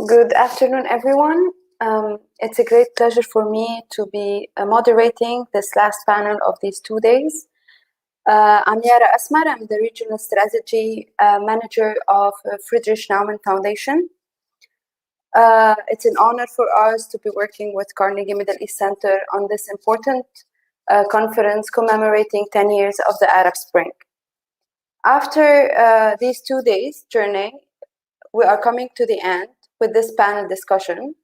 Good afternoon, everyone. It's a great pleasure for me to be moderating this last panel of these 2 days. I'm Yara Asmar. I'm the Regional Strategy Manager of Friedrich Naumann Foundation. It's an honor for us to be working with Carnegie Middle East Center on this important conference commemorating 10 years of the Arab Spring. After these 2 days journey, we are coming to the end with this panel discussion.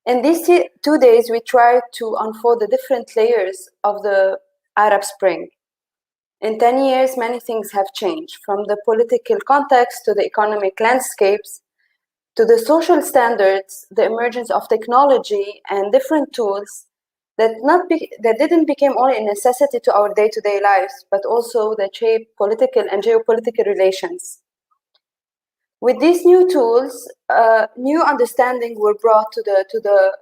In these 2 days, we tried to unfold the different layers of the Arab Spring. In 10 years, many things have changed, from the political context to the economic landscapes, to the social standards, the emergence of technology and different tools that didn't become only a necessity to our day-to-day lives, but also that shape political and geopolitical relations. With these new tools, new understanding were brought to the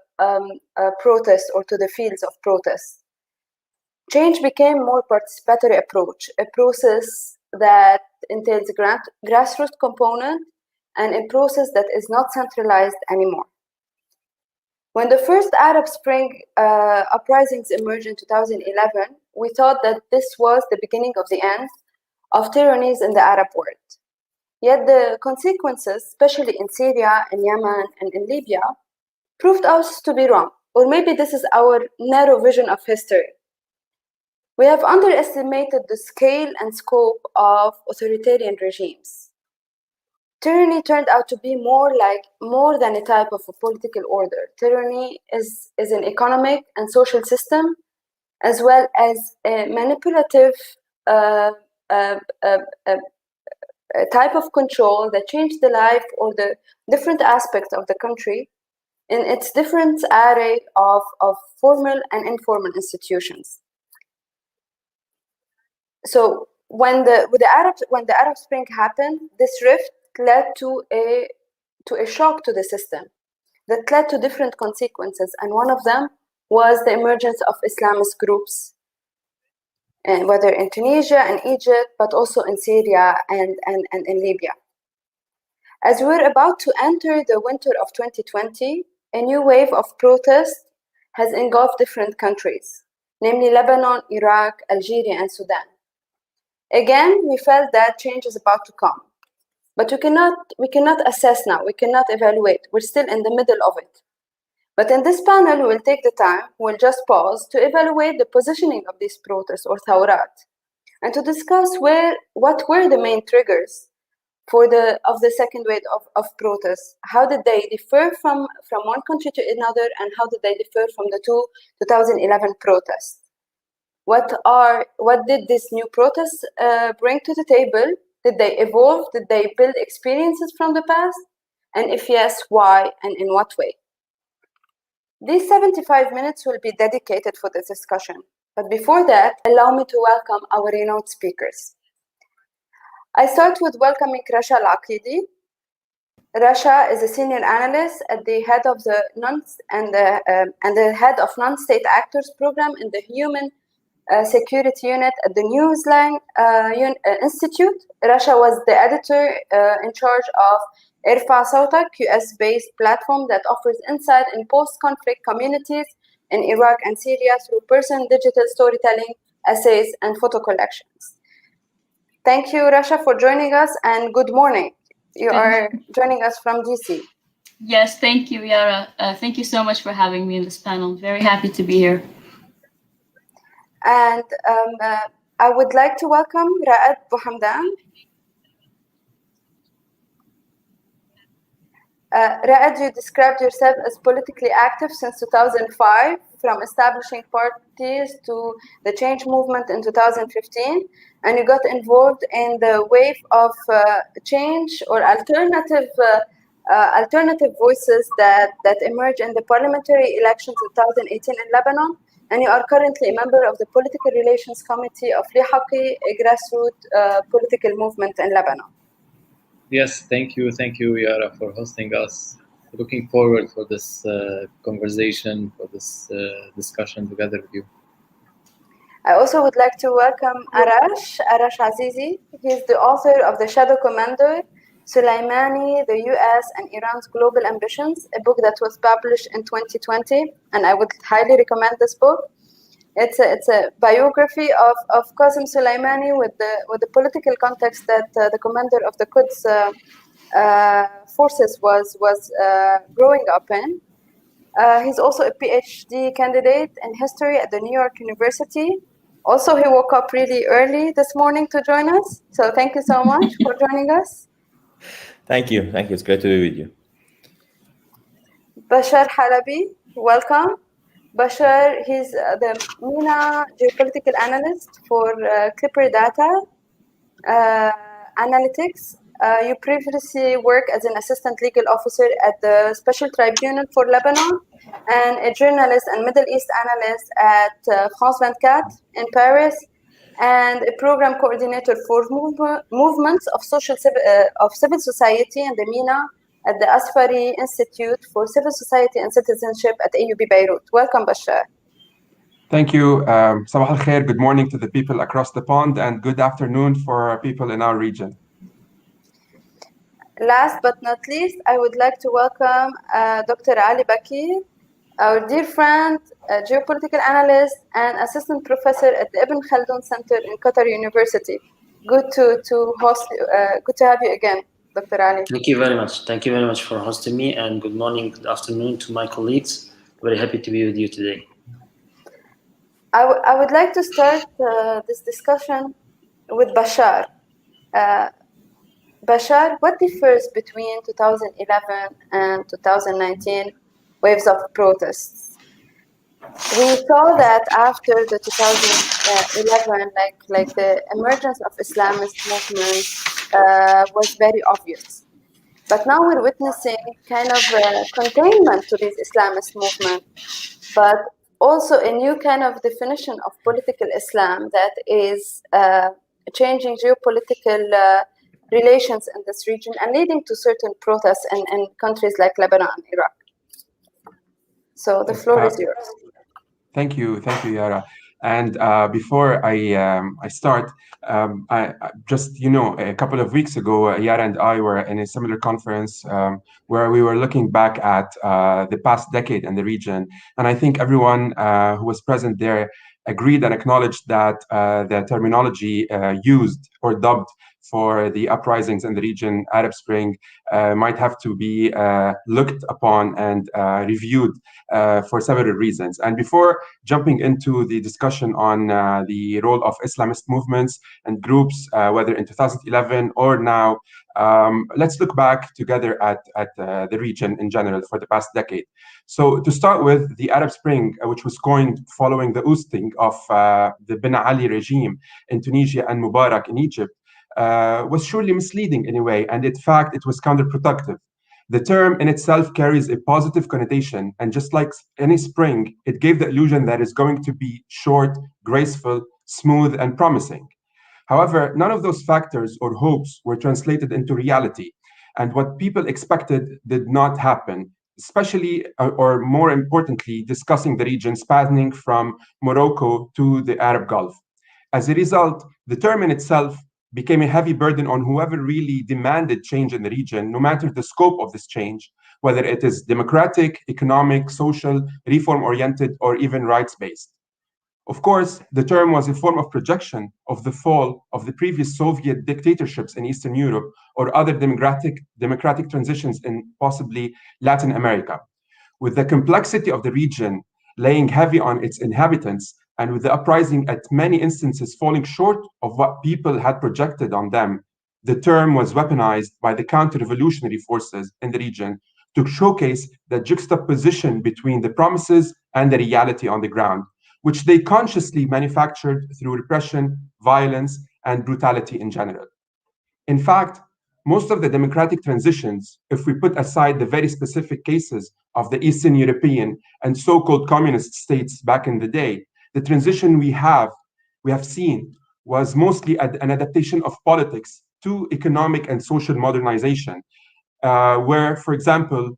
protest or to the fields of protest. Change became more participatory approach, a process that entails a grassroots component and a process that is not centralized anymore. When the first Arab Spring uprisings emerged in 2011, we thought that this was the beginning of the end of tyrannies in the Arab world. Yet the consequences, especially in Syria, in Yemen, and in Libya, proved us to be wrong. Or maybe this is our narrow vision of history. We have underestimated the scale and scope of authoritarian regimes. Tyranny turned out to be more than a type of a political order. Tyranny is an economic and social system, as well as a manipulative type of control that changed the life or the different aspects of the country in its different array of formal and informal institutions. So when the Arab Spring happened, this rift led to a shock to the system that led to different consequences, and one of them was the emergence of Islamist groups, and whether in Tunisia and Egypt, but also in Syria and in Libya. As we're about to enter the winter of 2020, a new wave of protest has engulfed different countries, namely Lebanon, Iraq, Algeria, and Sudan. Again, we felt that change is about to come, but we cannot assess now, we cannot evaluate, we're still in the middle of it. But in this panel, we will take the time, we'll just pause to evaluate the positioning of these protests or thawrat, and to discuss what were the main triggers of the second wave of protests. How did they differ from one country to another, and how did they differ from the 2011 protests? What did these new protests bring to the table? Did they evolve? Did they build experiences from the past? And if yes, why and in what way? These 75 minutes will be dedicated for this discussion. But before that, allow me to welcome our renowned speakers. I start with welcoming Rasha Al-Aqidi. Rasha is a senior analyst at the head of the the head of non-state actors program in the Human Security Unit at the Newsline Institute. Rasha was the editor in charge of Irfa Sautak, US-based platform that offers insight in post-conflict communities in Iraq and Syria through person, digital storytelling, essays, and photo collections. Thank you, Rasha, for joining us, and good morning. You are joining us from DC. Yes, thank you, Yara. Thank you so much for having me in this panel. Very happy to be here. And I would like to welcome Ra'ad Bouhamdan. Ra'ad, you described yourself as politically active since 2005, from establishing parties to the change movement in 2015, and you got involved in the wave of change or alternative voices that emerged in the parliamentary elections in 2018 in Lebanon, and you are currently a member of the Political Relations Committee of Lihaqi, a grassroots political movement in Lebanon. Yes, thank you, Yara, for hosting us. Looking forward for this conversation, for this discussion together with you. I also would like to welcome Arash Azizi. He is the author of The Shadow Commander, Soleimani, the US and Iran's Global Ambitions, a book that was published in 2020, and I would highly recommend this book. It's a biography of Qasem Soleimani with the political context that the commander of the Quds forces was growing up in. He's also a PhD candidate in history at the New York University. Also, he woke up really early this morning to join us. So thank you so much for joining us. Thank you. It's great to be with you. Bashar Halabi, welcome. Bashar, he's the MENA geopolitical analyst for Clipper Data Analytics. You previously worked as an assistant legal officer at the Special Tribunal for Lebanon and a journalist and Middle East analyst at France 24 in Paris, and a program coordinator for movements of civil society in the MENA at the Asfari Institute for Civil Society and Citizenship at AUB Beirut. Welcome, Bashar. Thank you. Sabah al khair. Good morning to the people across the pond, and good afternoon for people in our region. Last but not least, I would like to welcome Dr. Ali Bakir, our dear friend, geopolitical analyst, and assistant professor at the Ibn Khaldun Center in Qatar University. Good to host. Good to have you again, Dr. Ali. Thank you very much. Thank you very much for hosting me, and good morning, good afternoon to my colleagues. Very happy to be with you today. I would like to start this discussion with Bashar. Bashar, what differs between 2011 and 2019 waves of protests? We saw that after the 2011, like the emergence of Islamist movement was very obvious. But now we're witnessing kind of containment to these Islamist movement, but also a new kind of definition of political Islam that is changing geopolitical relations in this region and leading to certain protests in countries like Lebanon and Iraq. So the floor is yours. Thank you, Yara. And before I start, I just, a couple of weeks ago, Yara and I were in a similar conference where we were looking back at the past decade in the region. And I think everyone who was present there agreed and acknowledged that the terminology used or dubbed for the uprisings in the region, Arab Spring, might have to be looked upon and reviewed for several reasons. And before jumping into the discussion on the role of Islamist movements and groups, whether in 2011 or now, let's look back together at the region in general for the past decade. So to start with, the Arab Spring, which was coined following the ousting of the Ben Ali regime in Tunisia and Mubarak in Egypt, was surely misleading in a way, and in fact, it was counterproductive. The term in itself carries a positive connotation, and just like any spring, it gave the illusion that it's going to be short, graceful, smooth, and promising. However, none of those factors or hopes were translated into reality, and what people expected did not happen, especially, or more importantly, discussing the region spanning from Morocco to the Arab Gulf. As a result, the term in itself became a heavy burden on whoever really demanded change in the region, no matter the scope of this change, whether it is democratic, economic, social, reform-oriented, or even rights-based. Of course, the term was a form of projection of the fall of the previous Soviet dictatorships in Eastern Europe or other democratic transitions in possibly Latin America. With the complexity of the region laying heavy on its inhabitants, and with the uprising at many instances falling short of what people had projected on them, the term was weaponized by the counter-revolutionary forces in the region to showcase the juxtaposition between the promises and the reality on the ground, which they consciously manufactured through repression, violence, and brutality in general. In fact, most of the democratic transitions, if we put aside the very specific cases of the Eastern European and so-called communist states back in the day, the transition we have seen was mostly an adaptation of politics to economic and social modernization, where, for example,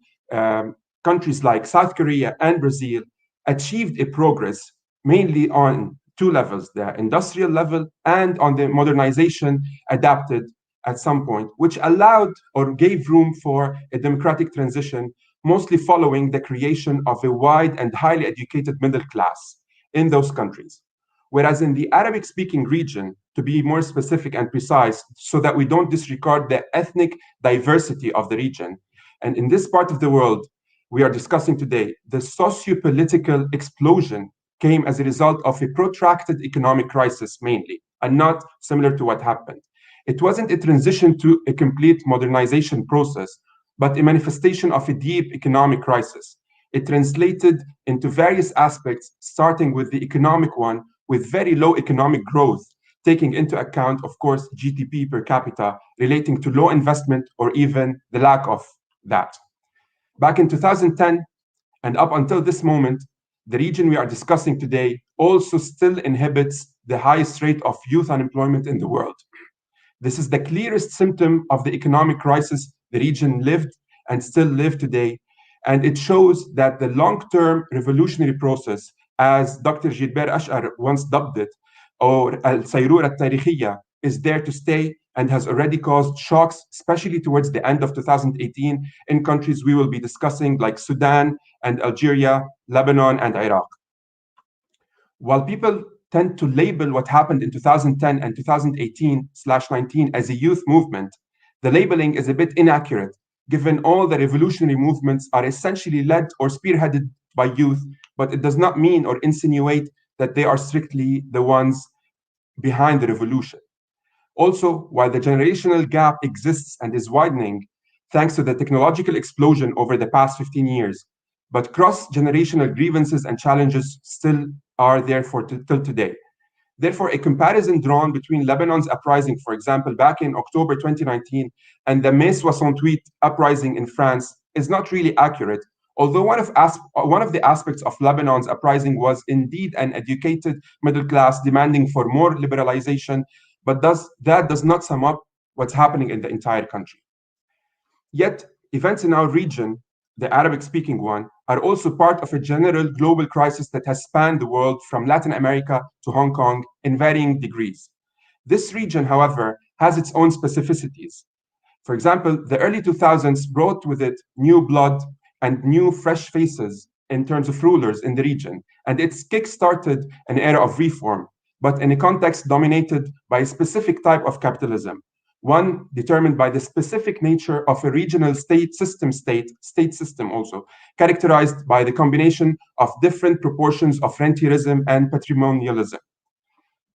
countries like South Korea and Brazil achieved a progress mainly on two levels, the industrial level and on the modernization adapted at some point, which allowed or gave room for a democratic transition, mostly following the creation of a wide and highly educated middle class in those countries. Whereas in the Arabic-speaking region, to be more specific and precise, so that we don't disregard the ethnic diversity of the region, and in this part of the world we are discussing today, the socio-political explosion came as a result of a protracted economic crisis mainly, and not similar to what happened. It wasn't a transition to a complete modernization process, but a manifestation of a deep economic crisis. It translated into various aspects, starting with the economic one, with very low economic growth, taking into account, of course, GDP per capita, relating to low investment or even the lack of that. Back in 2010, and up until this moment, the region we are discussing today also still inhibits the highest rate of youth unemployment in the world. This is the clearest symptom of the economic crisis the region lived and still live today. And it shows that the long-term revolutionary process, as Dr. Gilbert Ash'ar once dubbed it, or al-Sayrura al-Tarikhiyya, is there to stay and has already caused shocks, especially towards the end of 2018 in countries we will be discussing like Sudan and Algeria, Lebanon and Iraq. While people tend to label what happened in 2010 and 2018/19 as a youth movement, the labeling is a bit inaccurate, given all the revolutionary movements are essentially led or spearheaded by youth, but it does not mean or insinuate that they are strictly the ones behind the revolution. Also, while the generational gap exists and is widening, thanks to the technological explosion over the past 15 years, but cross-generational grievances and challenges still are there till today. Therefore, a comparison drawn between Lebanon's uprising, for example, back in October 2019, and the Mai 68 uprising in France is not really accurate, although one of the aspects of Lebanon's uprising was indeed an educated middle class demanding for more liberalization, but that does not sum up what's happening in the entire country. Yet, events in our region, the Arabic-speaking one, are also part of a general global crisis that has spanned the world from Latin America to Hong Kong in varying degrees. This region, however, has its own specificities. For example, the early 2000s brought with it new blood and new fresh faces in terms of rulers in the region, and it's kick-started an era of reform, but in a context dominated by a specific type of capitalism, one determined by the specific nature of a regional state system also, characterized by the combination of different proportions of rentierism and patrimonialism.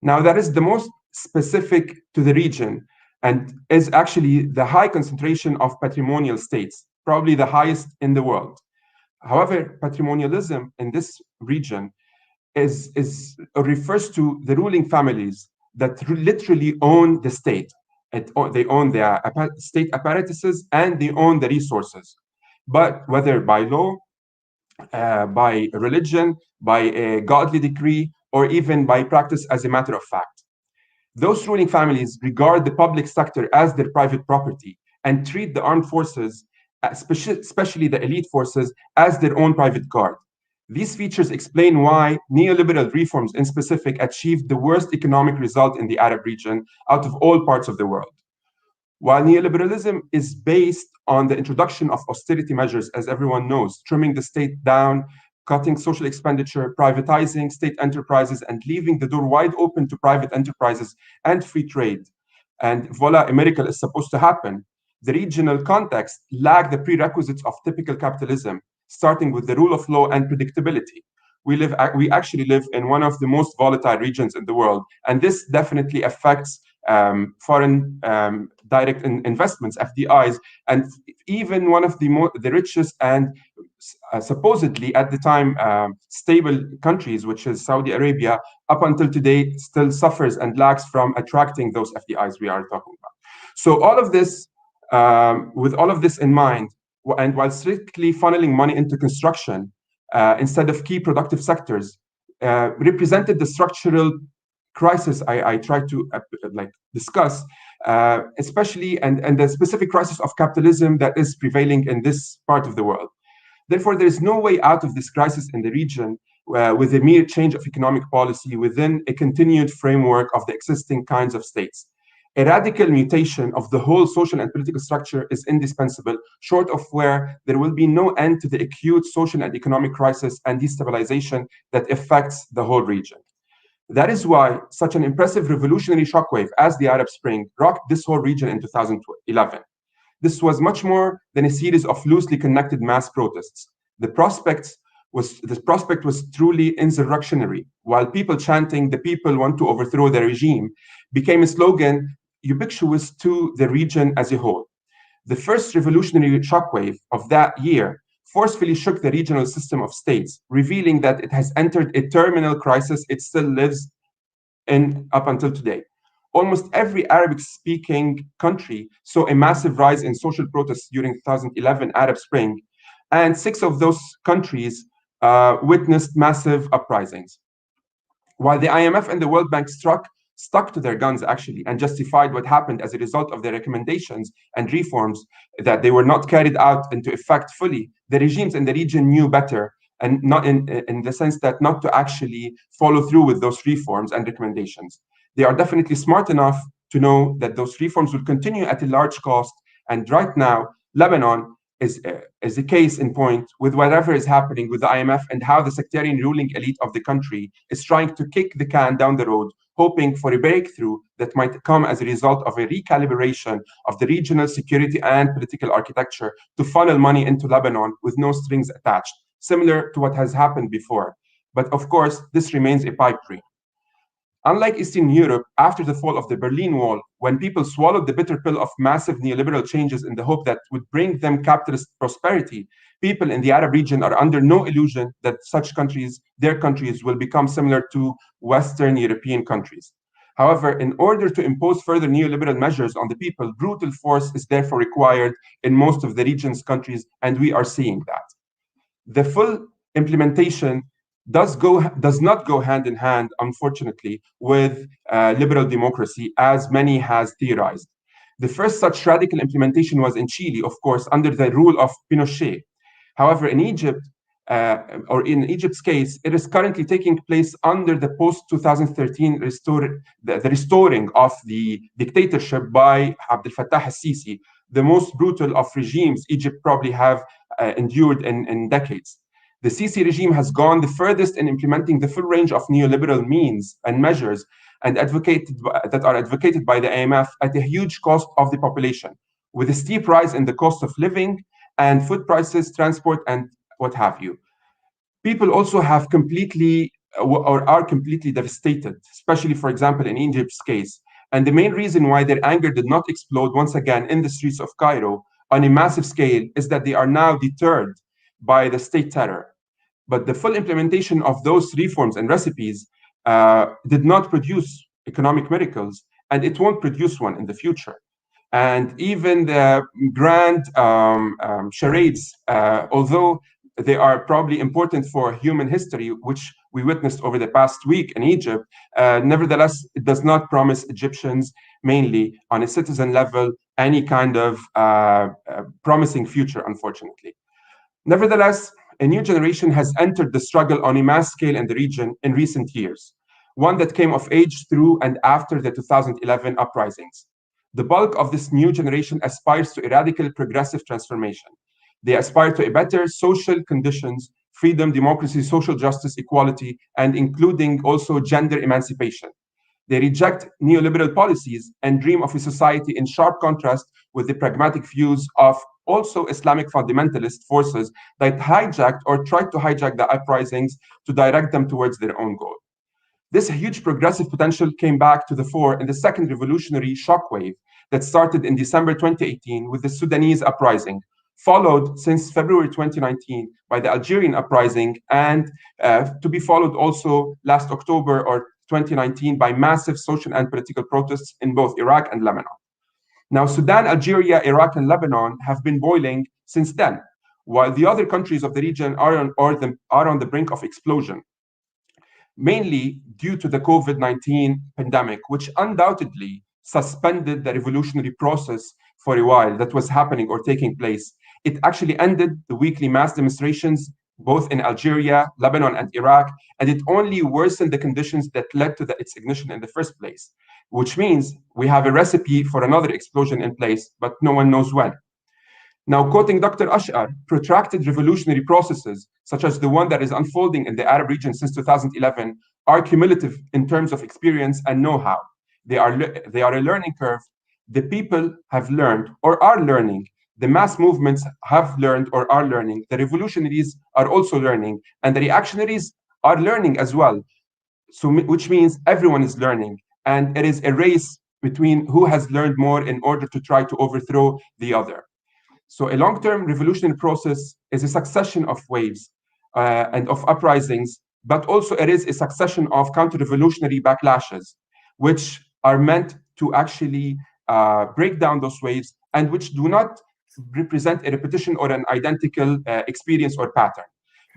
Now, that is the most specific to the region and is actually the high concentration of patrimonial states, probably the highest in the world. However, patrimonialism in this region refers to the ruling families that literally own the state. They own the state apparatuses and they own the resources, but whether by law, by religion, by a godly decree, or even by practice as a matter of fact. Those ruling families regard the public sector as their private property and treat the armed forces, especially the elite forces, as their own private guard. These features explain why neoliberal reforms in specific achieved the worst economic result in the Arab region out of all parts of the world. While neoliberalism is based on the introduction of austerity measures, as everyone knows, trimming the state down, cutting social expenditure, privatizing state enterprises, and leaving the door wide open to private enterprises and free trade, and voila, a miracle is supposed to happen, the regional context lacked the prerequisites of typical capitalism, starting with the rule of law and predictability. We actually live in one of the most volatile regions in the world, and this definitely affects foreign direct investments, FDIs, and even one of the richest and supposedly at the time stable countries, which is Saudi Arabia, up until today still suffers and lacks from attracting those FDIs we are talking about. So all of this, with all of this in mind, and while strictly funneling money into construction instead of key productive sectors, represented the structural crisis I try to discuss, especially and the specific crisis of capitalism that is prevailing in this part of the world. Therefore, there is no way out of this crisis in the region with a mere change of economic policy within a continued framework of the existing kinds of states. A radical mutation of the whole social and political structure is indispensable, short of where there will be no end to the acute social and economic crisis and destabilization that affects the whole region. That is why such an impressive revolutionary shockwave as the Arab Spring rocked this whole region in 2011. This was much more than a series of loosely connected mass protests. The prospect was truly insurrectionary. While people chanting, "The people want to overthrow the regime," became a slogan ubiquitous to the region as a whole. The first revolutionary shockwave of that year forcefully shook the regional system of states, revealing that it has entered a terminal crisis it still lives in up until today. Almost every Arabic-speaking country saw a massive rise in social protests during 2011 Arab Spring, and 6 of those countries witnessed massive uprisings. While the IMF and the World Bank stuck to their guns, actually, and justified what happened as a result of their recommendations and reforms, that they were not carried out into effect fully, the regimes in the region knew better, and not in the sense that not to actually follow through with those reforms and recommendations. They are definitely smart enough to know that those reforms will continue at a large cost. And right now, Lebanon is a case in point with whatever is happening with the IMF and how the sectarian ruling elite of the country is trying to kick the can down the road, hoping for a breakthrough that might come as a result of a recalibration of the regional security and political architecture to funnel money into Lebanon with no strings attached, similar to what has happened before. But of course, this remains a pipe dream. Unlike Eastern Europe, after the fall of the Berlin Wall, when people swallowed the bitter pill of massive neoliberal changes in the hope that would bring them capitalist prosperity, people in the Arab region are under no illusion that their countries, will become similar to Western European countries. However, in order to impose further neoliberal measures on the people, brutal force is therefore required in most of the region's countries, and we are seeing that. The full implementation does not go hand in hand, unfortunately, with liberal democracy, as many has theorized. The first such radical implementation was in Chile, of course, under the rule of Pinochet. However, in Egypt, or in Egypt's case, it is currently taking place under the post-2013 the restoring of the dictatorship by Abdel Fattah al-Sisi, the most brutal of regimes Egypt probably have endured in decades. The Sisi regime has gone the furthest in implementing the full range of neoliberal means and measures and that are advocated by the IMF at a huge cost of the population, with a steep rise in the cost of living and food prices, transport, and what have you. People also have are completely devastated, especially, for example, in Egypt's case. And the main reason why their anger did not explode once again in the streets of Cairo on a massive scale is that they are now deterred by the state terror. But the full implementation of those reforms and recipes did not produce economic miracles, and it won't produce one in the future. And even the grand charades, although they are probably important for human history, which we witnessed over the past week in Egypt, nevertheless, it does not promise Egyptians, mainly on a citizen level, any kind of promising future, unfortunately. Nevertheless, a new generation has entered the struggle on a mass scale in the region in recent years, one that came of age through and after the 2011 uprisings. The bulk of this new generation aspires to a radical progressive transformation. They aspire to a better social conditions, freedom, democracy, social justice, equality, and including also gender emancipation. They reject neoliberal policies and dream of a society in sharp contrast with the pragmatic views of also Islamic fundamentalist forces that hijacked or tried to hijack the uprisings to direct them towards their own goal. This huge progressive potential came back to the fore in the second revolutionary shockwave that started in December 2018 with the Sudanese uprising, followed since February 2019 by the Algerian uprising, and to be followed also last October or 2019 by massive social and political protests in both Iraq and Lebanon. Now, Sudan, Algeria, Iraq, and Lebanon have been boiling since then, while the other countries of the region are on the brink of explosion, mainly due to the COVID-19 pandemic, which undoubtedly suspended the revolutionary process for a while that was happening or taking place. It actually ended the weekly mass demonstrations both in Algeria, Lebanon, and Iraq, and it only worsened the conditions that led to its ignition in the first place, which means we have a recipe for another explosion in place, but no one knows when. Now, quoting Dr. Ashar, protracted revolutionary processes, such as the one that is unfolding in the Arab region since 2011, are cumulative in terms of experience and know-how. They are a learning curve. The people have learned or are learning. The mass movements have learned or are learning. The revolutionaries are also learning, and the reactionaries are learning as well. So, which means everyone is learning, and it is a race between who has learned more in order to try to overthrow the other. So a long-term revolutionary process is a succession of waves and of uprisings, but also it is a succession of counter-revolutionary backlashes, which are meant to actually break down those waves and which do not represent a repetition or an identical experience or pattern.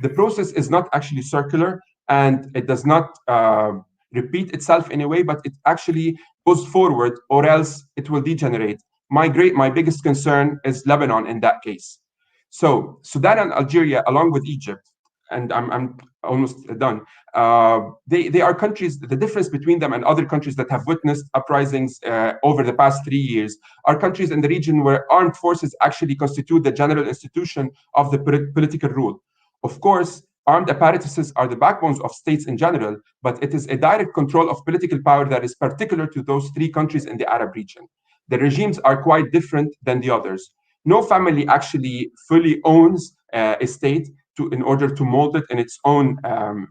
The process is not actually circular, and it does not repeat itself in a way, but it actually goes forward, or else it will degenerate. My biggest concern is Lebanon in that case. So Sudan and Algeria, along with Egypt, and I'm almost done, they are countries, the difference between them and other countries that have witnessed uprisings over the past 3 years are countries in the region where armed forces actually constitute the general institution of the political rule. Of course, armed apparatuses are the backbones of states in general, but it is a direct control of political power that is particular to those 3 countries in the Arab region. The regimes are quite different than the others. No family actually fully owns a state in order to mold it in its own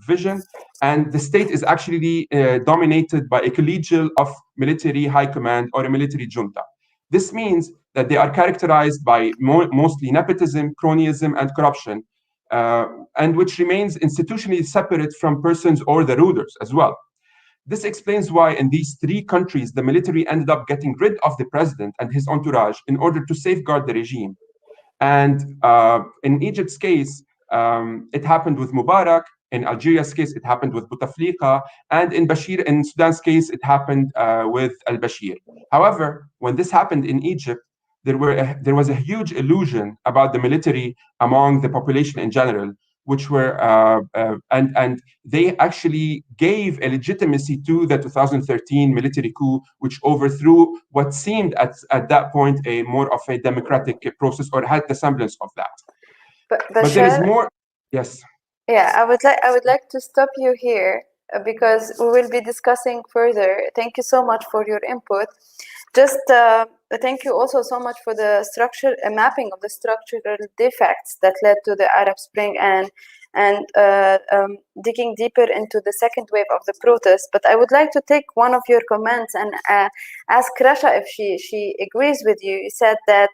vision. And the state is actually dominated by a collegial of military high command or a military junta. This means that they are characterized by mostly nepotism, cronyism, and corruption, and which remains institutionally separate from persons or the rulers as well. This explains why in these 3 countries, the military ended up getting rid of the president and his entourage in order to safeguard the regime. And in Egypt's case, it happened with Mubarak. In Algeria's case, it happened with Bouteflika. And in Sudan's case, it happened with al-Bashir. However, when this happened in Egypt, there was a huge illusion about the military among the population in general, which were and they actually gave a legitimacy to the 2013 military coup, which overthrew what seemed at that point a more of a democratic process, or had the semblance of that. But there is more. Yes. Yeah, I would like to stop you here because we will be discussing further. Thank you so much for your input. Just thank you also so much for the mapping of the structural defects that led to the Arab Spring and digging deeper into the second wave of the protest. But I would like to take one of your comments and ask Rasha if she agrees with you. You said that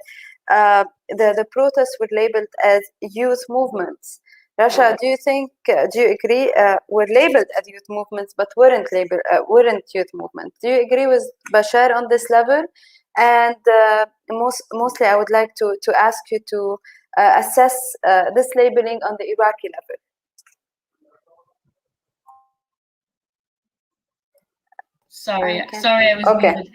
the protests were labeled as youth movements. Rasha, do you agree were labeled as youth movements but weren't youth movements? Do you agree with Bashar on this level? And mostly I would like to ask you to assess this labeling on the Iraqi level. Sorry, I was muted.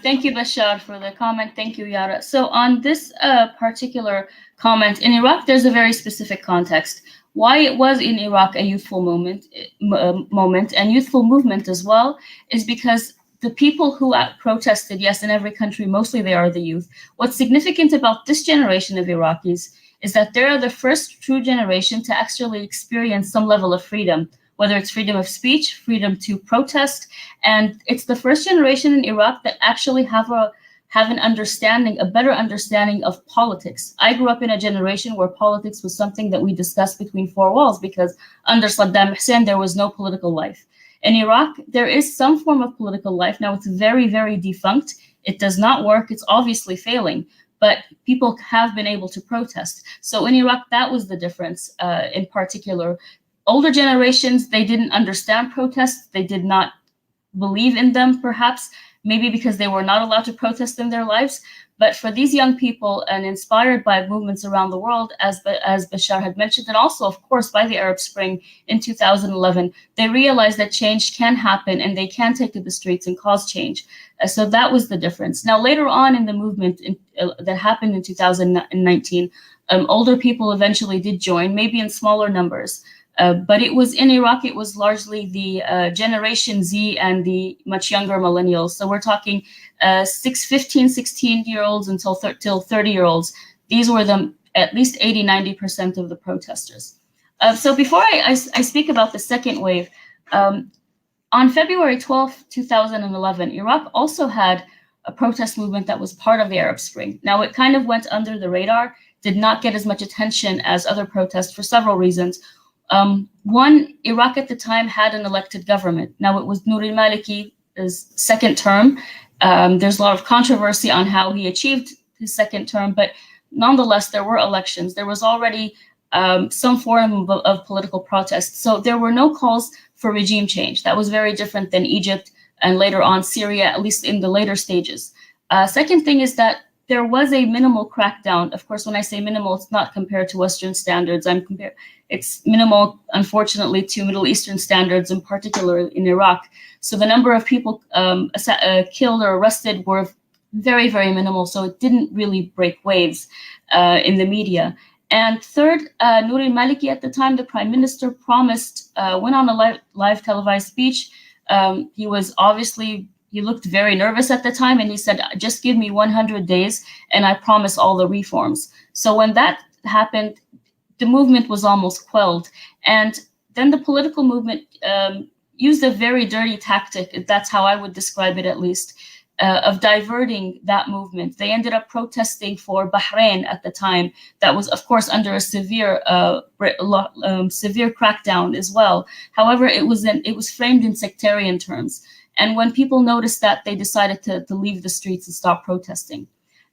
Thank you, Bashar, for the comment. Thank you, Yara. So on this particular comment, in Iraq, there's a very specific context. Why it was in Iraq a youthful moment and youthful movement as well is because the people who protested, yes, in every country, mostly they are the youth. What's significant about this generation of Iraqis is that they're the first true generation to actually experience some level of freedom, whether it's freedom of speech, freedom to protest. And it's the first generation in Iraq that actually have an understanding, a better understanding of politics. I grew up in a generation where politics was something that we discussed between 4 walls because under Saddam Hussein, there was no political life. In Iraq, there is some form of political life. Now, it's very, very defunct. It does not work. It's obviously failing, but people have been able to protest. So in Iraq, that was the difference in particular. Older generations, they didn't understand protests. They did not believe in them, perhaps. maybe because they were not allowed to protest in their lives. But for these young people, and inspired by movements around the world, as Bashar had mentioned, and also, of course, by the Arab Spring in 2011, they realized that change can happen and they can take to the streets and cause change. So that was the difference. Now, later on in the movement that happened in 2019, older people eventually did join, maybe in smaller numbers. But it was in Iraq, it was largely the Generation Z and the much younger millennials. So we're talking 15, 16-year-olds until 30-year-olds. These were at least 80, 90% of the protesters. So before I speak about the second wave, on February 12, 2011, Iraq also had a protest movement that was part of the Arab Spring. Now, it kind of went under the radar, did not get as much attention as other protests for several reasons. One, Iraq at the time had an elected government. Now, it was Nouri al-Maliki's second term. There's a lot of controversy on how he achieved his second term, but nonetheless, there were elections. There was already some form of political protest. So there were no calls for regime change. That was very different than Egypt and later on Syria, at least in the later stages. Second thing is that there was a minimal crackdown. Of course, when I say minimal, it's not compared to Western standards. It's minimal, unfortunately, to Middle Eastern standards, in particular in Iraq. So the number of people killed or arrested were very, very minimal. So it didn't really break waves in the media. And third, Nouri al-Maliki at the time, the prime minister, promised, went on a live televised speech. He looked very nervous at the time, and he said, just give me 100 days and I promise all the reforms. So when that happened, the movement was almost quelled. And then the political movement used a very dirty tactic, that's how I would describe it at least, of diverting that movement. They ended up protesting for Bahrain at the time. That was, of course, under a severe crackdown as well. However, it was framed in sectarian terms. And when people noticed that, they decided to leave the streets and stop protesting.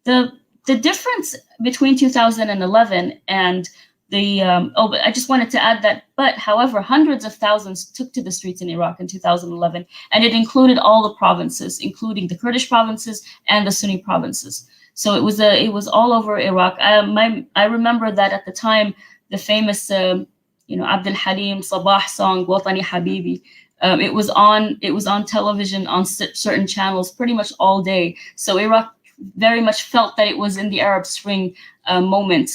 The difference between 2011 and but I just wanted to add that, however, hundreds of thousands took to the streets in Iraq in 2011, and it included all the provinces, including the Kurdish provinces and the Sunni provinces. So it was all over Iraq. I remember that at the time, the famous, Abdul Halim Sabah song, Watani Habibi, it was on television on certain channels pretty much all day. So Iraq very much felt that it was in the Arab Spring moment.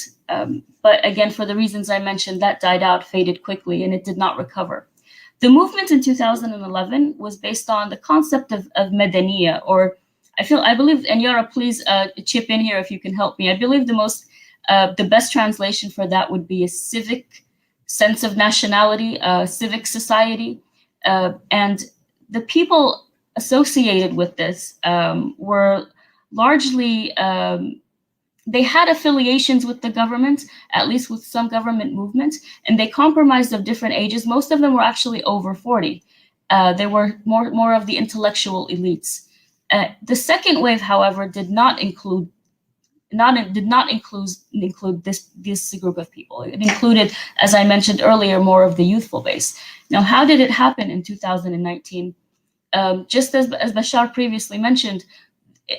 But again, for the reasons I mentioned, that died out, faded quickly, and it did not recover. The movement in 2011 was based on the concept of Madaniya, or I believe, and Yara, please chip in here if you can help me. I believe the best translation for that would be a civic sense of nationality, civic society. And the people associated with this were largely, they had affiliations with the government, at least with some government movements, and they comprised of different ages. Most of them were actually over 40. They were more of the intellectual elites. The second wave, however, did not include this group of people. It included, as I mentioned earlier, more of the youthful base. Now, how did it happen in 2019? Just as Bashar previously mentioned,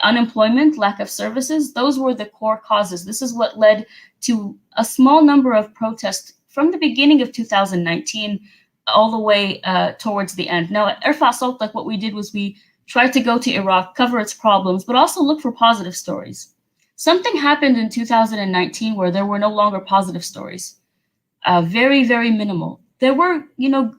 unemployment, lack of services, those were the core causes. This is what led to a small number of protests from the beginning of 2019 all the way towards the end. Now, at Irfa Sawtak, what we did was we tried to go to Iraq, cover its problems, but also look for positive stories. Something happened in 2019 where there were no longer positive stories. Very, very minimal. There were,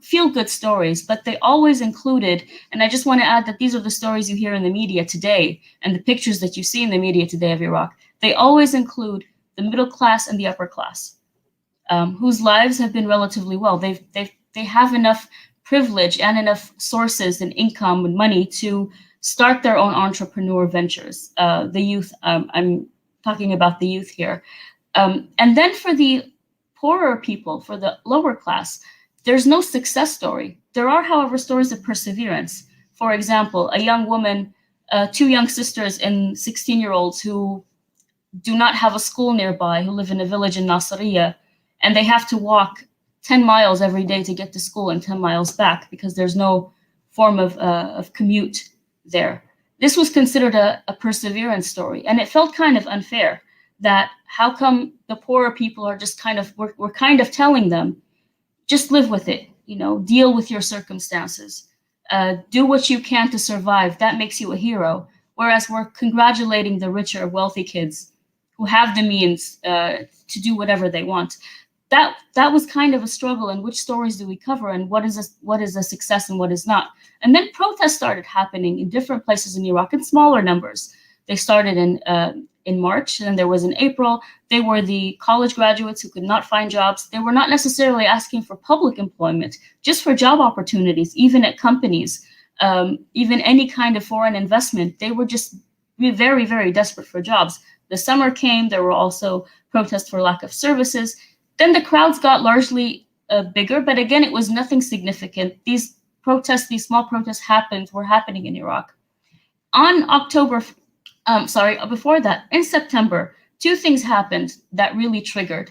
feel-good stories, but they always included, and I just want to add that these are the stories you hear in the media today, and the pictures that you see in the media today of Iraq. They always include the middle class and the upper class, whose lives have been relatively well. They have enough privilege and enough sources and income and money to start their own entrepreneur ventures. The youth, I'm talking about the youth here. And then for the poorer people, for the lower class, there's no success story. There are, however, stories of perseverance. For example, a young woman, two young sisters and 16-year-olds who do not have a school nearby, who live in a village in Nasiriyah, and they have to walk 10 miles every day to get to school and 10 miles back because there's no form of commute there. This was considered a perseverance story, and it felt kind of unfair that how come the poorer people are just we're kind of telling them, just live with it, deal with your circumstances, do what you can to survive. That makes you a hero. Whereas we're congratulating the richer, wealthy kids who have the means to do whatever they want. That was kind of a struggle. And which stories do we cover, and what is a success and what is not? And then protests started happening in different places in Iraq in smaller numbers. They started in March, and then there was in April. They were the college graduates who could not find jobs. They were not necessarily asking for public employment, just for job opportunities, even at companies, even any kind of foreign investment. They were just very, very desperate for jobs. The summer came. There were also protests for lack of services. Then the crowds got largely bigger, but again, it was nothing significant. These small protests were happening in Iraq. Before that, in September, two things happened that really triggered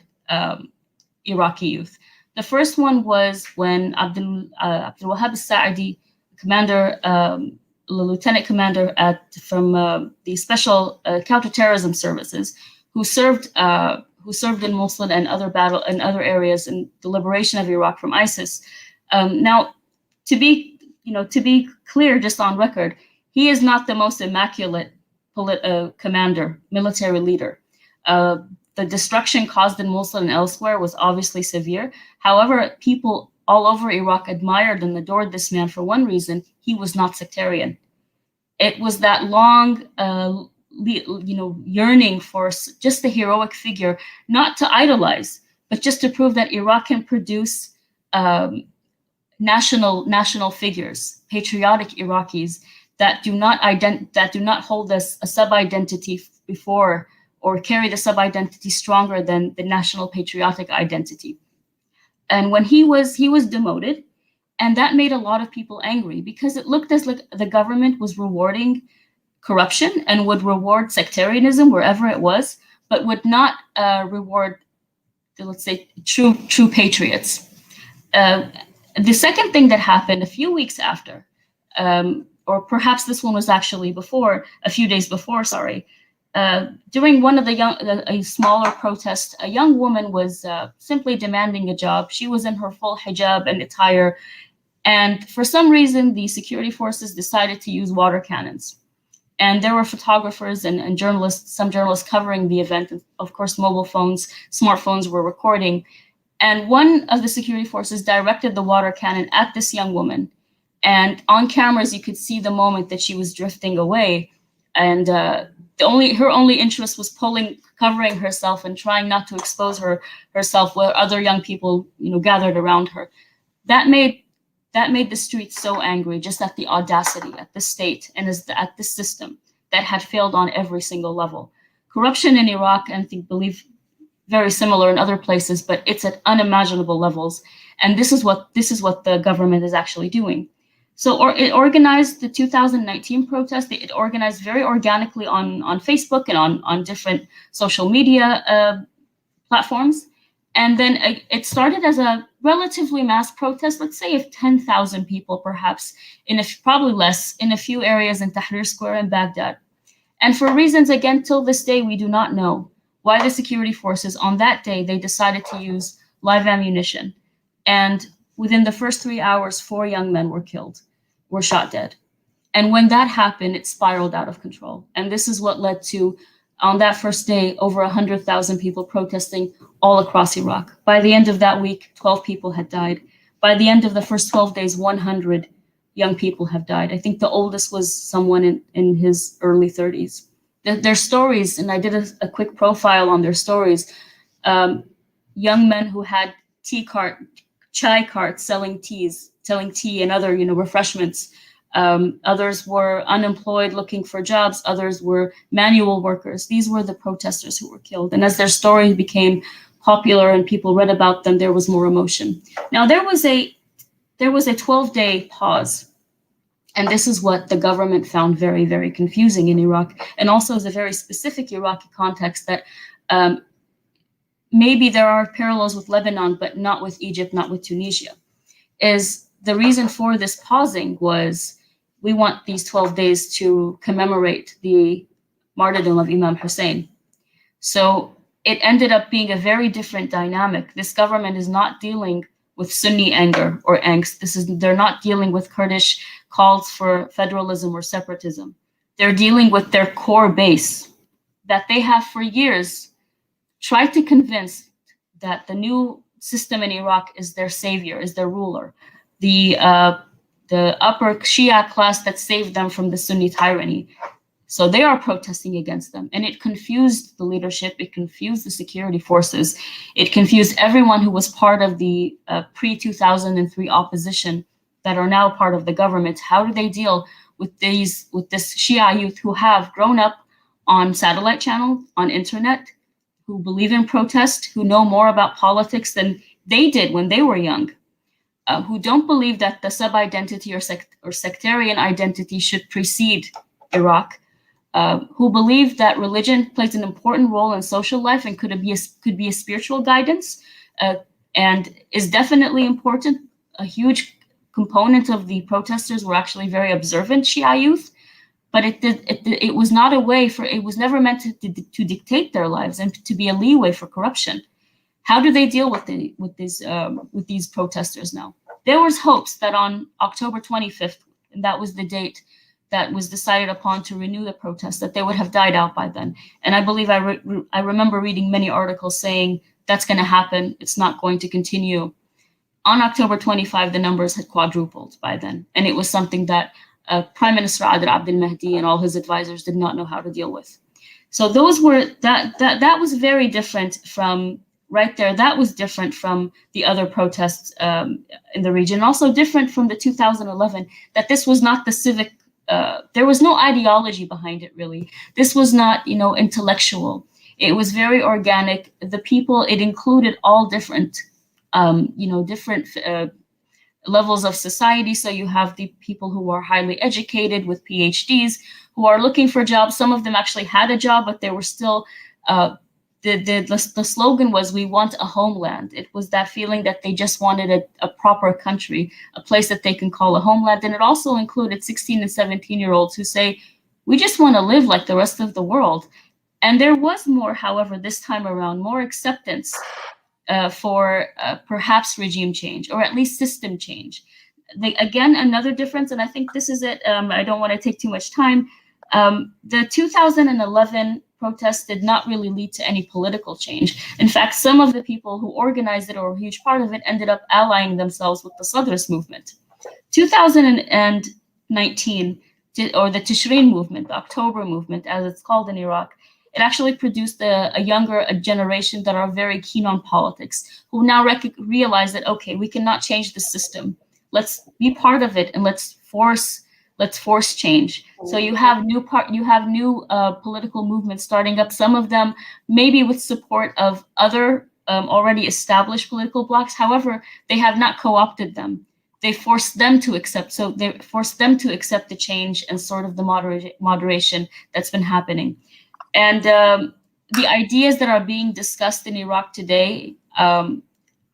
Iraqi youth. The first one was when Abdul Wahab al-Sa'idi, commander, lieutenant commander from the Special Counterterrorism Services, who served in Mosul and other areas in the liberation of Iraq from ISIS. Now, to be clear, just on record, he is not the most immaculate commander, military leader. The destruction caused in Mosul and elsewhere was obviously severe. However, people all over Iraq admired and adored this man for one reason: he was not sectarian. It was that long, yearning for just the heroic figure, not to idolize, but just to prove that Iraq can produce national figures, patriotic Iraqis that do not hold a sub-identity before, or carry the sub-identity stronger than the national patriotic identity. And when he was demoted, and that made a lot of people angry, because it looked as like the government was rewarding corruption and would reward sectarianism wherever it was, but would not reward, let's say, true patriots. The second thing that happened a few weeks after, or perhaps this one was actually a few days before, during one of a smaller protest, a young woman was simply demanding a job. She was in her full hijab and attire, and for some reason, the security forces decided to use water cannons. And there were photographers and some journalists covering the event. And of course, smartphones were recording. And one of the security forces directed the water cannon at this young woman. And on cameras, you could see the moment that she was drifting away. And her only interest was covering herself and trying not to expose herself where other young people, gathered around her. That made the streets so angry, just at the audacity, at the state, and at the system that had failed on every single level. Corruption in Iraq, and I believe very similar in other places, but it's at unimaginable levels. And this is what the government is actually doing. So it organized the 2019 protest. It organized very organically on Facebook and on different social media platforms. And then it started as a relatively mass protest, let's say of 10,000 people, perhaps, probably less, in a few areas in Tahrir Square in Baghdad. And for reasons, again, till this day, we do not know why the security forces on that day, they decided to use live ammunition. And within the first 3 hours, 4 young men were shot dead. And when that happened, it spiraled out of control. And this is what led to, on that first day, over 100,000 people protesting all across Iraq. By the end of that week, 12 people had died. By the end of the first 12 days, 100 young people have died. I think the oldest was someone in his early 30s. Their stories, and I did a quick profile on their stories, young men who had chai carts selling tea and other refreshments. Others were unemployed looking for jobs. Others were manual workers. These were the protesters who were killed. And as their stories became popular and people read about them, there was more emotion. Now, there was a 12-day pause. And this is what the government found very, very confusing in Iraq, and also is a very specific Iraqi context that maybe there are parallels with Lebanon, but not with Egypt, not with Tunisia. Is the reason for this pausing was we want these 12 days to commemorate the martyrdom of Imam Hussein. So it ended up being a very different dynamic. This government is not dealing with Sunni anger or angst. They're not dealing with Kurdish calls for federalism or separatism. They're dealing with their core base that they have for years tried to convince that the new system in Iraq is their savior, is their ruler, the upper Shia class that saved them from the Sunni tyranny. So they are protesting against them, and it confused the leadership, it confused the security forces, it confused everyone who was part of the pre-2003 opposition that are now part of the government. How do they deal with this Shia youth who have grown up on satellite channel, on internet, who believe in protest, who know more about politics than they did when they were young, who don't believe that the sub-identity or sectarian identity should precede Iraq, who believe that religion plays an important role in social life and could be a spiritual guidance, and is definitely important. A huge component of the protesters were actually very observant Shia youth, but it was not a way for, it was never meant to dictate their lives and to be a leeway for corruption. How do they deal with these protesters now? There was hopes that on October 25th, and that was the date that was decided upon to renew the protest, that they would have died out by then. And I believe I remember reading many articles saying that's going to happen, it's not going to continue. On October 25, the numbers had quadrupled by then. And it was something that Prime Minister Adel Abdel Mahdi and all his advisors did not know how to deal with. So those were, that was very different from, right there, that was different from the other protests in the region. Also different from the 2011, that this was not the civic, there was no ideology behind it really. This was not, intellectual. It was very organic. The people, it included all different, different levels of society. So you have the people who are highly educated with PhDs who are looking for jobs. Some of them actually had a job, but they were still, the slogan was, we want a homeland. It was that feeling that they just wanted a proper country, a place that they can call a homeland. And it also included 16 and 17-year-olds who say, we just want to live like the rest of the world. And there was more, however, this time around, more acceptance for perhaps regime change, or at least system change. Again, another difference, and I think this is it, I don't want to take too much time. The 2011 protests did not really lead to any political change. In fact, some of the people who organized it, or a huge part of it, ended up allying themselves with the Sadrist movement. 2019, or the Tishreen movement, the October movement, as it's called in Iraq, it actually produced a younger generation that are very keen on politics, who now realize that, okay, we cannot change the system. Let's be part of it, and let's force change. So you have new political movements starting up. Some of them maybe with support of other already established political blocs. However, they have not co-opted them. They forced them to accept. So they forced them to accept the change and sort of the moderation that's been happening. And the ideas that are being discussed in Iraq today,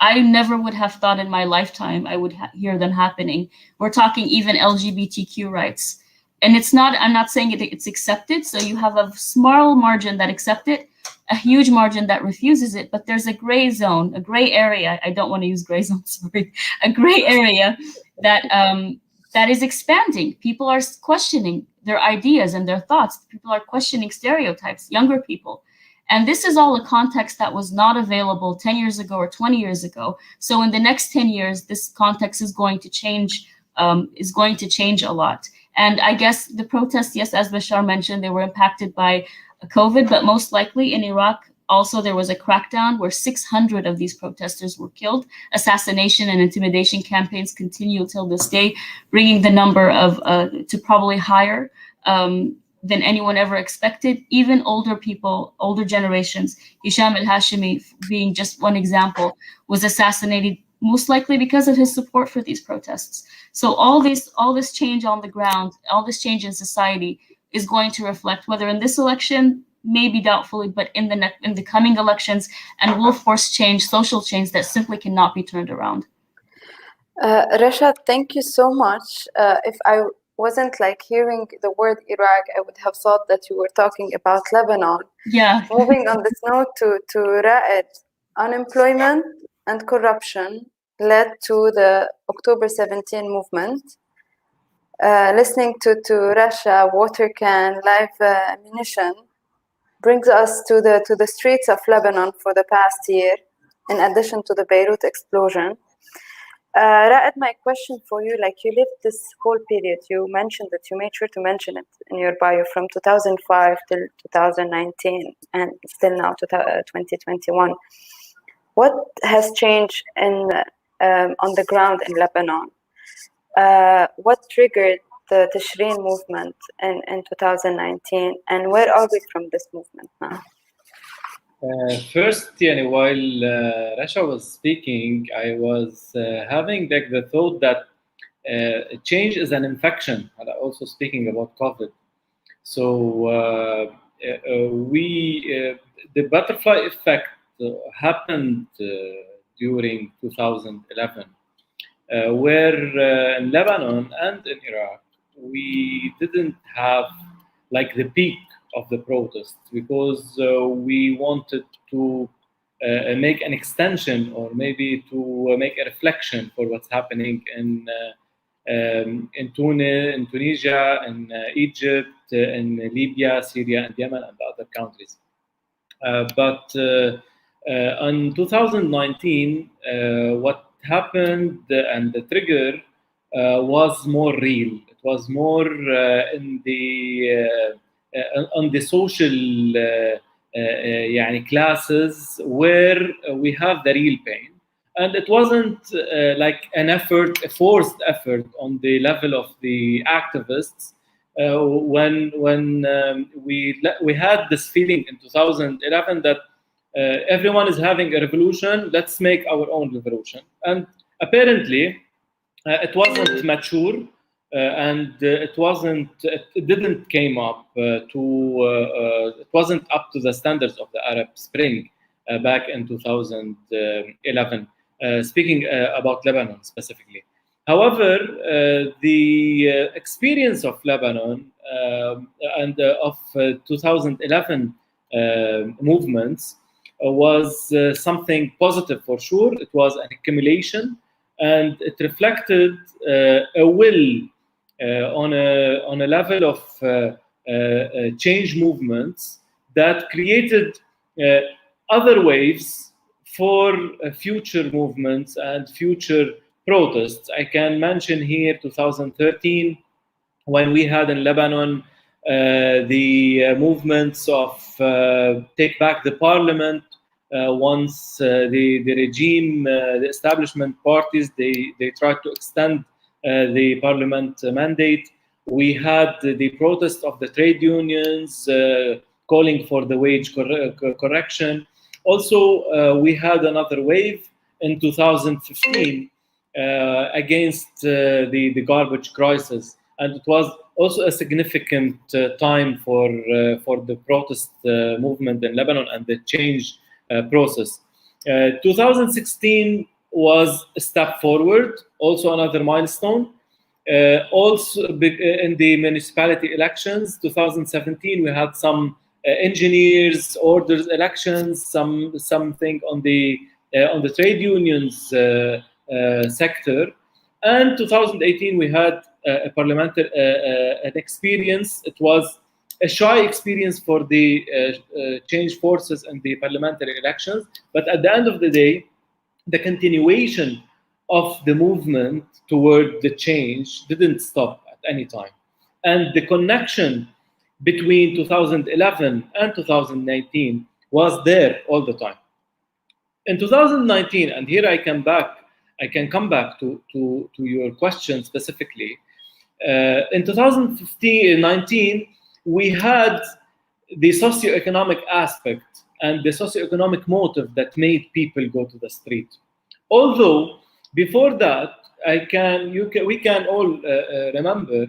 I never would have thought in my lifetime I would hear them happening. We're talking even LGBTQ rights. And it's not, I'm not saying it's accepted. So you have a small margin that accept it, a huge margin that refuses it, but there's a gray zone, a gray area. I don't want to use gray zone, sorry, a gray area that, that is expanding. People are questioning their ideas and their thoughts. People are questioning stereotypes, younger people. And this is all a context that was not available 10 years ago or 20 years ago. So in the next 10 years, this context is going to change a lot. And I guess the protests, yes, as Bashar mentioned, they were impacted by COVID, but most likely in Iraq, also there was a crackdown where 600 of these protesters were killed. Assassination and intimidation campaigns continue till this day, bringing the number of to probably higher than anyone ever expected. Even older people, older generations, Hisham al-Hashimi being just one example, was assassinated most likely because of his support for these protests. So all this change on the ground, all this change in society is going to reflect, whether in this election, maybe doubtfully, but in the coming elections, and will force change, social change that simply cannot be turned around. Rashad, thank you so much. If I wasn't like hearing the word Iraq, I would have thought that you were talking about Lebanon. Yeah. Moving on this note to Ra'ed, unemployment and corruption led to the October 17 movement. Listening to Russia, water can, live ammunition brings us to the streets of Lebanon for the past year, in addition to the Beirut explosion. Ra'ed, my question for you, like you lived this whole period, you mentioned that you made sure to mention it in your bio from 2005 till 2019 and still now to 2021. What has changed on the ground in Lebanon? What triggered the Tishreen movement in 2019, and where are we from this movement now? First, while Rasha was speaking, I was having like the thought that change is an infection. Also speaking about COVID, so the butterfly effect happened during 2011, where in Lebanon and in Iraq we didn't have like the peak of the protests because we wanted to make an extension or maybe to make a reflection for what's happening in Tunis, in Tunisia, in Egypt, in Libya, Syria, and Yemen, and other countries. But in 2019, what happened and the trigger was more real. It was more in the on the social classes where we have the real pain. And it wasn't like an effort, a forced effort on the level of the activists. When we had this feeling in 2011 that everyone is having a revolution, let's make our own revolution. And apparently, it wasn't mature, and it didn't came up it wasn't up to the standards of the Arab Spring back in 2011. Speaking about Lebanon specifically. However, the experience of Lebanon and of 2011 movements was something positive for sure. It was an accumulation, and it reflected a will on a level of change movements that created other waves for future movements and future protests. I can mention here 2013, when we had in Lebanon the movements of take back the parliament. Once the regime, the establishment parties, they tried to extend the parliament mandate. We had the protest of the trade unions calling for the wage correction. Also, we had another wave in 2015 against the garbage crisis, and it was also a significant time for the protest movement in Lebanon and the change process. 2016 was a step forward, also another milestone. Also in the municipality elections, 2017, we had some engineers, orders, elections, something on the trade unions sector, and 2018 we had a parliamentary an experience. It was a shy experience for the change forces in the parliamentary elections, but at the end of the day, the continuation of the movement toward the change didn't stop at any time, and the connection between 2011 and 2019 was there all the time. In 2019, and here I can come back to your question specifically. In 2019, we had the socioeconomic aspect and the socioeconomic motive that made people go to the street. Although before that, we can all remember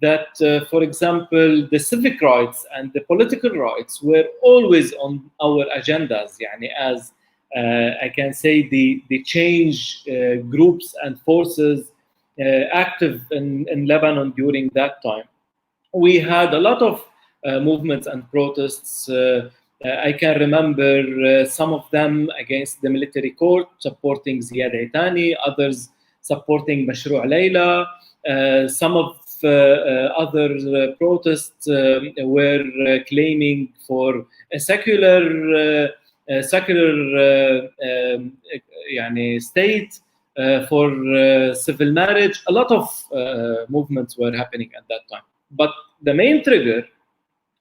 that, for example, the civic rights and the political rights were always on our agendas. As I can say, the change groups and forces active in Lebanon during that time. We had a lot of movements and protests. I can remember some of them against the military court, supporting Ziad Itani, others supporting Mashru' Layla. Some of other protests were claiming for a secular state, for civil marriage. A lot of movements were happening at that time. But the main trigger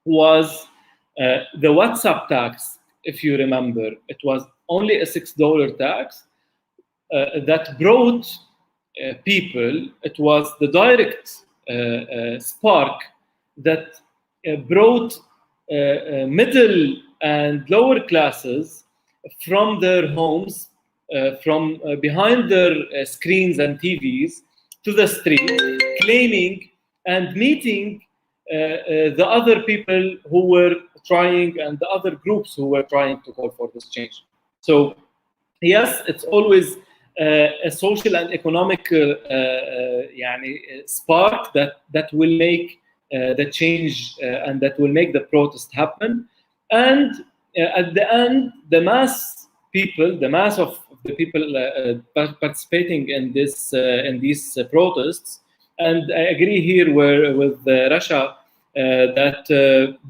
was the WhatsApp tax. If you remember, it was only a $6 tax that brought people. It was the direct spark that brought middle and lower classes from their homes, from behind their screens and TVs to the street, claiming and meeting the other people who were trying, and the other groups who were trying to call for this change. So yes, it's always a social and economic spark that will make the change and that will make the protest happen. And at the end, the mass of the people participating in these protests, and I agree here with Rasha that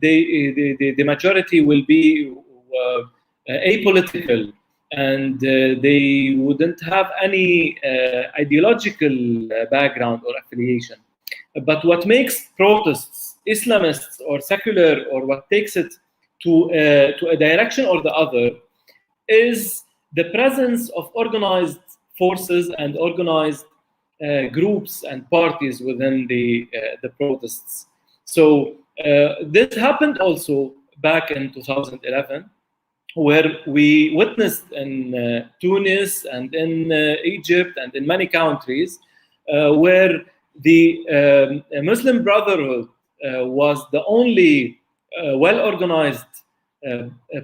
the majority will be apolitical, and they wouldn't have any ideological background or affiliation. But what makes protests Islamists or secular, or what takes it to a direction or the other, is the presence of organized forces and organized groups and parties within the protests. So this happened also back in 2011, where we witnessed in Tunis and in Egypt and in many countries where the Muslim Brotherhood was the only well-organized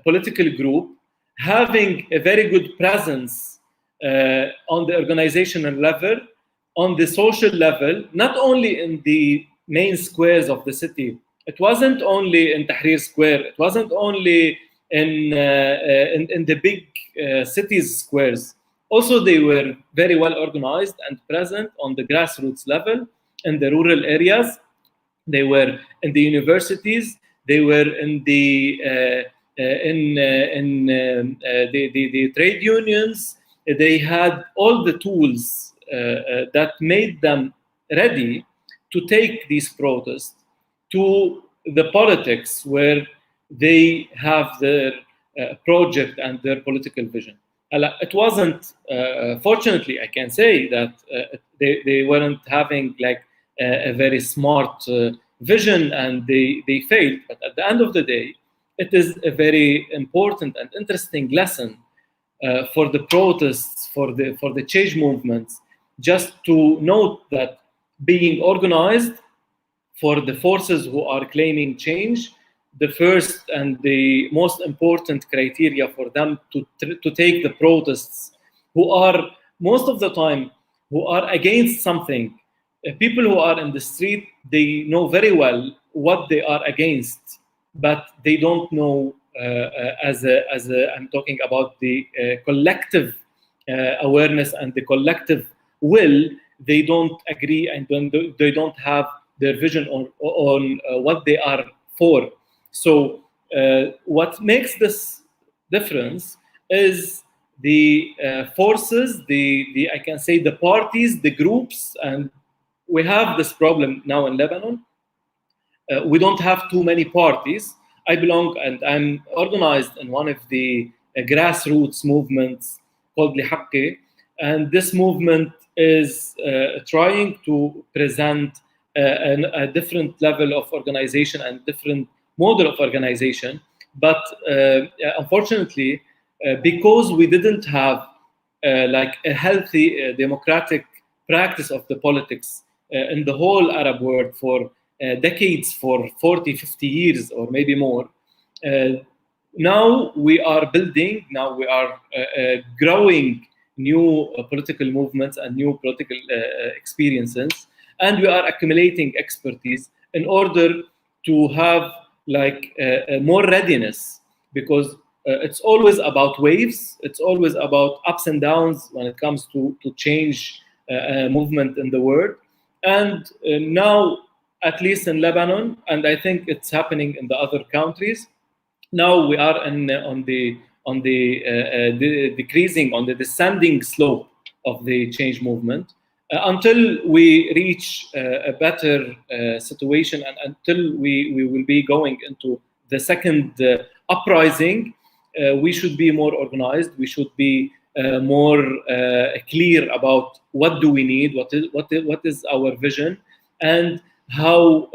political group having a very good presence on the organizational level, on the social level, not only in the main squares of the city. It wasn't only in Tahrir Square. It wasn't only in the big cities squares. Also, they were very well organized and present on the grassroots level in the rural areas. They were in the universities. They were in the trade unions. They had all the tools that made them ready to take these protests to the politics where they have their project and their political vision. It wasn't, fortunately, I can say that they weren't having like a very smart vision, and they failed. But at the end of the day, it is a very important and interesting lesson for the protests, for the change movements, just to note that being organized for the forces who are claiming change, the first and the most important criteria for them to take the protests, who are most of the time who are against something. People who are in the street, they know very well what they are against, but they don't know I'm talking about the collective awareness and the collective will. They don't agree, and they don't have their vision on what they are for. So what makes this difference is the forces, I can say the parties, the groups, and we have this problem now in Lebanon. We don't have too many parties. I belong and I'm organized in one of the grassroots movements called Lihaqqi, and this movement is trying to present a different level of organization and different model of organization. But unfortunately, because we didn't have like a healthy democratic practice of the politics in the whole Arab world for decades, for 40, 50 years or maybe more, now we are building, now we are growing new political movements and new political experiences, and we are accumulating expertise in order to have like more readiness, because it's always about waves, it's always about ups and downs when it comes to change movement in the world. And now, at least in Lebanon, and I think it's happening in the other countries, now we are on the decreasing, on the descending slope of the change movement, until we reach a better situation, and until we will be going into the second uprising. We should be more organized. We should be more clear about what do we need, what is our vision, and how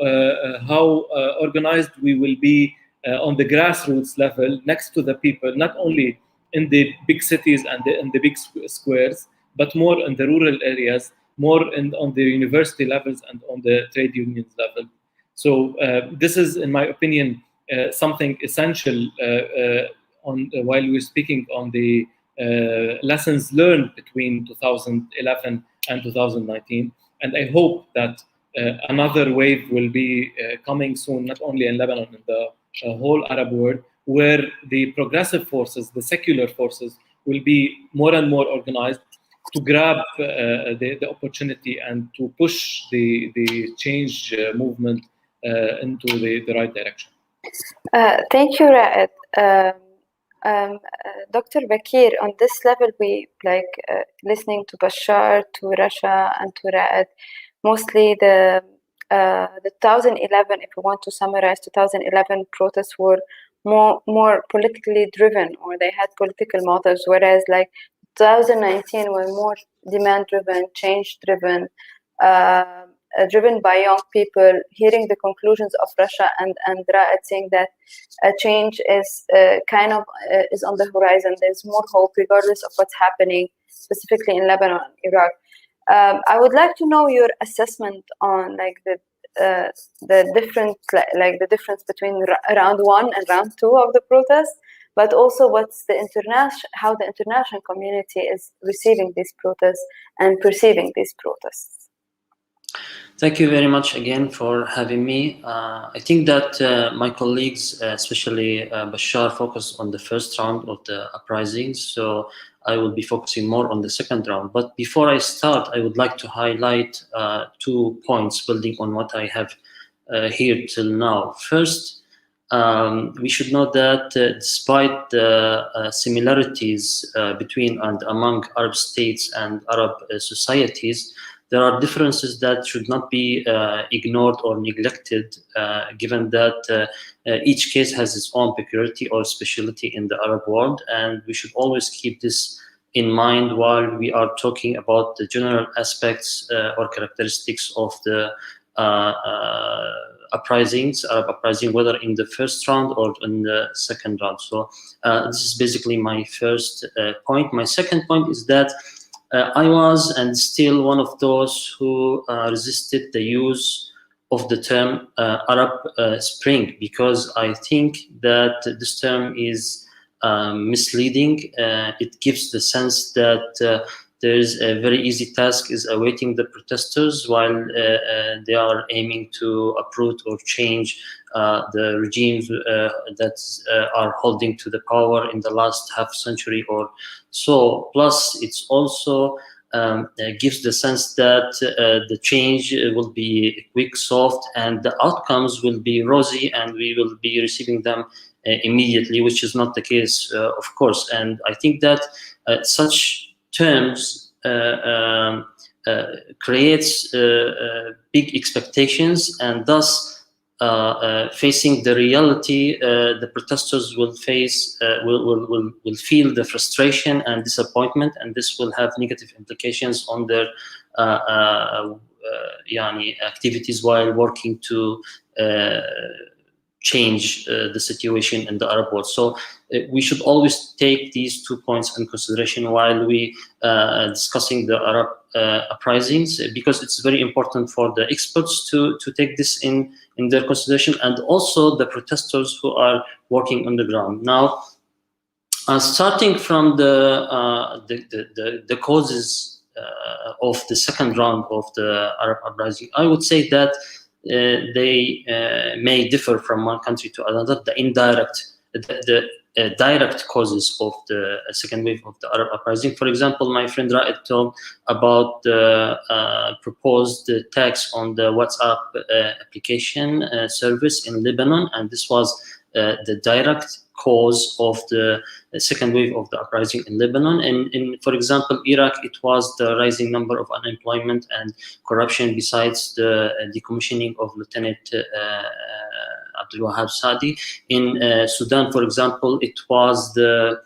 organized we will be on the grassroots level, next to the people, not only in the big cities and in the big squares, but more in the rural areas, more on the university levels and on the trade unions level. So this is, in my opinion, something essential while we're speaking on the lessons learned between 2011 and 2019. And I hope that another wave will be coming soon, not only in Lebanon, in the whole Arab world, where the progressive forces, the secular forces, will be more and more organized to grab the opportunity and to push the change movement into the right direction. Thank you, Ra'ed. Dr. Bakir, on this level, we listening to Bashar, to Rasha, and to Ra'ed. Mostly the 2011, if we want to summarize, 2011 protests were more politically driven, or they had political motives, whereas 2019 were more demand-driven, change-driven, driven by young people, hearing the conclusions of Rasha and Ra'ed saying that a change is is on the horizon. There's more hope regardless of what's happening, specifically in Lebanon and Iraq. I would like to know your assessment on the difference between round one and round two of the protest, but also how the international community is receiving these protests and perceiving these protests. Thank you very much again for having me. I think that my colleagues, especially Bashar, focused on the first round of the uprisings, so I will be focusing more on the second round. But before I start, I would like to highlight 2 points building on what I have heard till now. First, we should know that despite the similarities between and among Arab states and Arab societies, there are differences that should not be ignored or neglected, given that each case has its own peculiarity or specialty in the Arab world, and we should always keep this in mind while we are talking about the general aspects or characteristics of the uprisings, Arab uprising, whether in the first round or in the second round. So this is basically my first point. My second point is that I was and still one of those who resisted the use of the term Arab Spring, because I think that this term is misleading. It gives the sense that there is a very easy task is awaiting the protesters while they are aiming to uproot or change the regimes that are holding to the power in the last half century or so. Plus, it's also gives the sense that the change will be quick, soft, and the outcomes will be rosy, and we will be receiving them immediately, which is not the case, of course. And I think that such terms creates big expectations, and thus facing the reality, the protesters will face will feel the frustration and disappointment, and this will have negative implications on their activities while working to change the situation in the Arab world. So we should always take these 2 points in consideration while we discussing the Arab uprisings, because it's very important for the experts to take this in their consideration, and also the protesters who are working on the ground. Now, starting from the causes of the second round of the Arab uprising, I would say that they may differ from one country to another. The indirect, direct causes of the second wave of the Arab uprising. For example, my friend Ra'ed told about the proposed tax on the WhatsApp application service in Lebanon, and this was the direct cause of the second wave of the uprising in Lebanon. And in, for example, Iraq, it was the rising number of unemployment and corruption, besides the decommissioning of Lieutenant Abdul Wahab Saadi. In Sudan, for example, it was the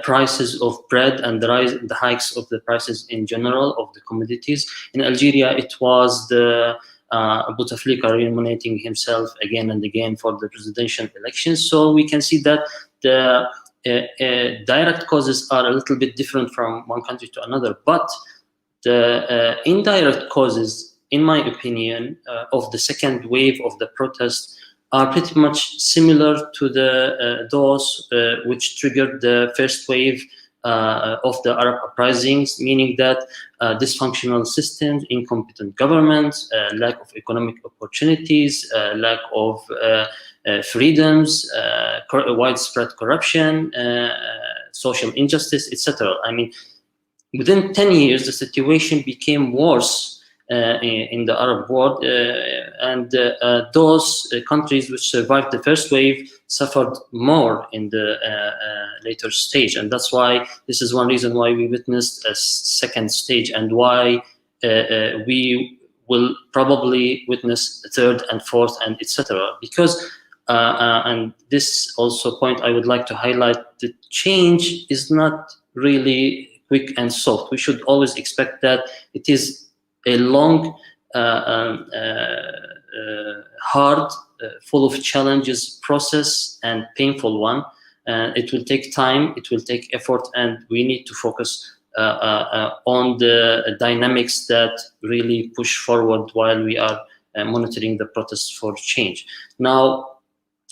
prices of bread and the hikes of the prices in general of the commodities. In Algeria, it was the Bouteflika remunerating himself again and again for the presidential elections. So we can see that the direct causes are a little bit different from one country to another, but the indirect causes, in my opinion, of the second wave of the protest are pretty much similar to the those which triggered the first wave of the Arab uprisings, meaning that dysfunctional systems, incompetent government, lack of economic opportunities, lack of freedoms, widespread corruption, social injustice, etc. I mean, within 10 years, the situation became worse in the Arab world, and those countries which survived the first wave suffered more in the later stage. And that's why this is one reason why we witnessed a second stage, and why we will probably witness a third and fourth, and etc. Because and this also point I would like to highlight, the change is not really quick and soft. We should always expect that it is a long, hard, full of challenges process, and painful one. It will take time, it will take effort, and we need to focus on the dynamics that really push forward while we are monitoring the protests for change. Now,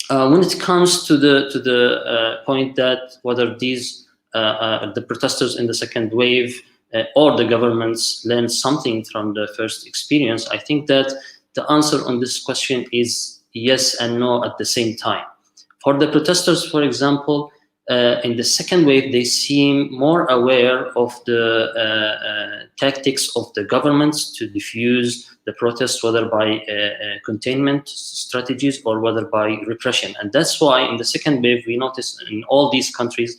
when it comes to the point that whether these the protesters in the second wave or the governments learned something from the first experience, I think that the answer on this question is yes and no at the same time. For the protesters, for example, in the second wave, they seem more aware of the tactics of the governments to diffuse the protests, whether by containment strategies or whether by repression. And that's why in the second wave, we notice in all these countries,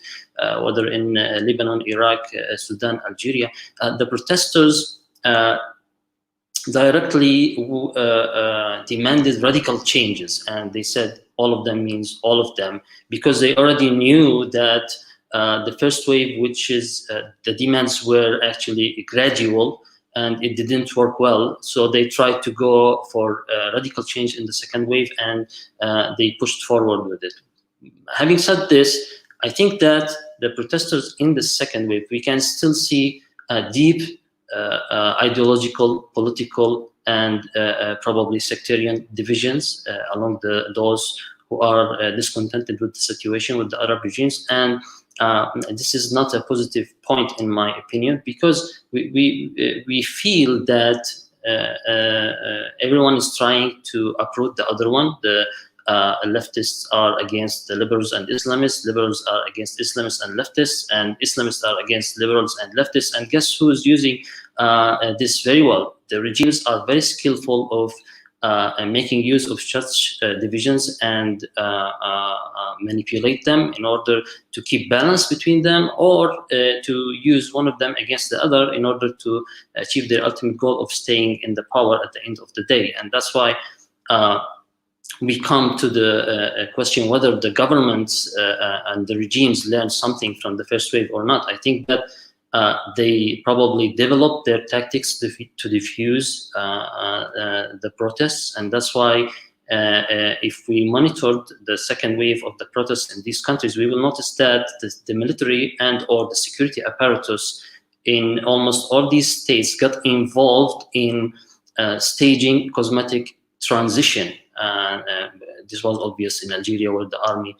whether in Lebanon, Iraq, Sudan, Algeria, the protesters directly demanded radical changes. And they said all of them means all of them, because they already knew that the first wave, which is the demands were actually gradual and it didn't work well. So they tried to go for radical change in the second wave, and they pushed forward with it. Having said this, I think that the protesters in the second wave, we can still see deep ideological, political, and probably sectarian divisions among those who are discontented with the situation, with the Arab regimes. And this is not a positive point, in my opinion, because we feel that everyone is trying to uproot the other one. The leftists are against the liberals and Islamists, liberals are against Islamists and leftists, and Islamists are against liberals and leftists. And guess who is using this very well? The regimes are very skillful of making use of such divisions and manipulate them in order to keep balance between them, or to use one of them against the other in order to achieve their ultimate goal of staying in the power at the end of the day. And that's why we come to the question whether the governments and the regimes learned something from the first wave or not. I think that they probably developed their tactics to diffuse the protests, and that's why if we monitored the second wave of the protests in these countries, we will notice that the military and or the security apparatus in almost all these states got involved in staging cosmetic transition. this was obvious in Algeria, where the army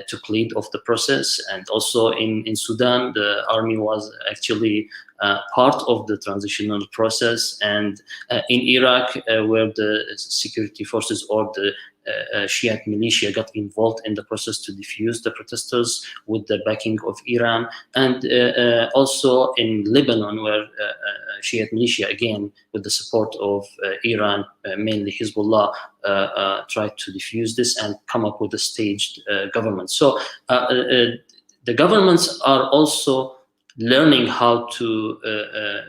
took lead of the process, and also in Sudan, the army was actually part of the transitional process, and in Iraq, where the security forces or the Shiite militia got involved in the process to defuse the protesters with the backing of Iran, and also in Lebanon, where Shiite militia, again with the support of Iran, mainly Hezbollah, tried to defuse this and come up with a staged government. So the governments are also learning how to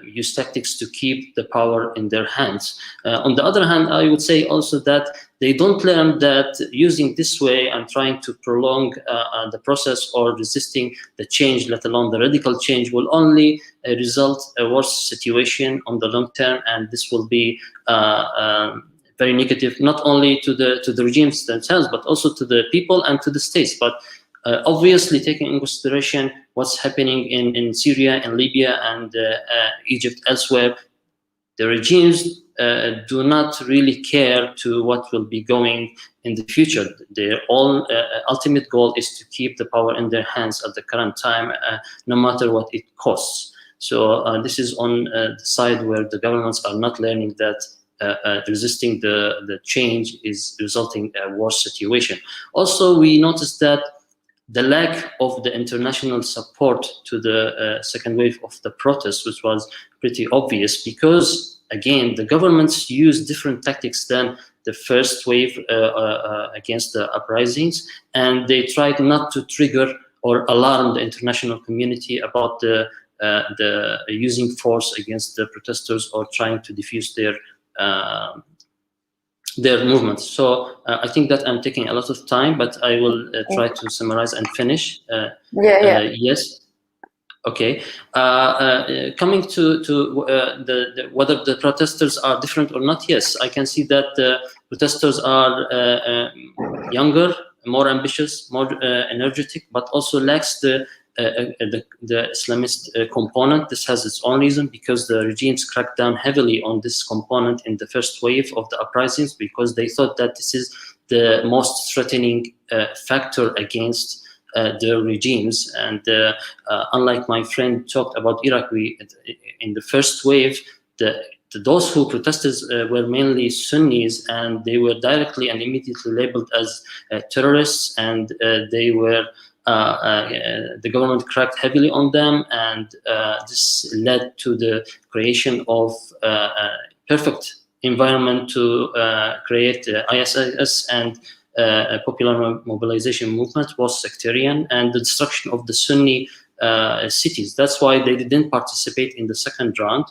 use tactics to keep the power in their hands. On the other hand, I would say also that they don't learn that using this way and trying to prolong the process or resisting the change, let alone the radical change, will only result a worse situation on the long term, and this will be very negative, not only to the regimes themselves, but also to the people and to the states. But obviously, taking in consideration what's happening in Syria and Libya and Egypt elsewhere, the regimes do not really care to what will be going in the future. Their own ultimate goal is to keep the power in their hands at the current time, no matter what it costs. So this is on the side where the governments are not learning that resisting the change is resulting in a worse situation. Also, we noticed that the lack of the international support to the second wave of the protests, which was pretty obvious, because again, the governments use different tactics than the first wave against the uprisings, and they tried not to trigger or alarm the international community about the using force against the protesters or trying to defuse their movements. So I think that I'm taking a lot of time, but I will try to summarize and finish. Yes. Okay. Coming to whether the protesters are different or not, yes, I can see that the protesters are younger, more ambitious, more energetic, but also lacks the Islamist component. This has its own reason, because the regimes cracked down heavily on this component in the first wave of the uprisings, because they thought that this is the most threatening factor against the regimes. And unlike my friend talked about Iraq, in the first wave, those who protested were mainly Sunnis, and they were directly and immediately labeled as terrorists, and they were the government cracked heavily on them, and this led to the creation of a perfect environment to create ISIS and a popular mobilization movement, was sectarian, and the destruction of the Sunni cities. That's why they didn't participate in the second round.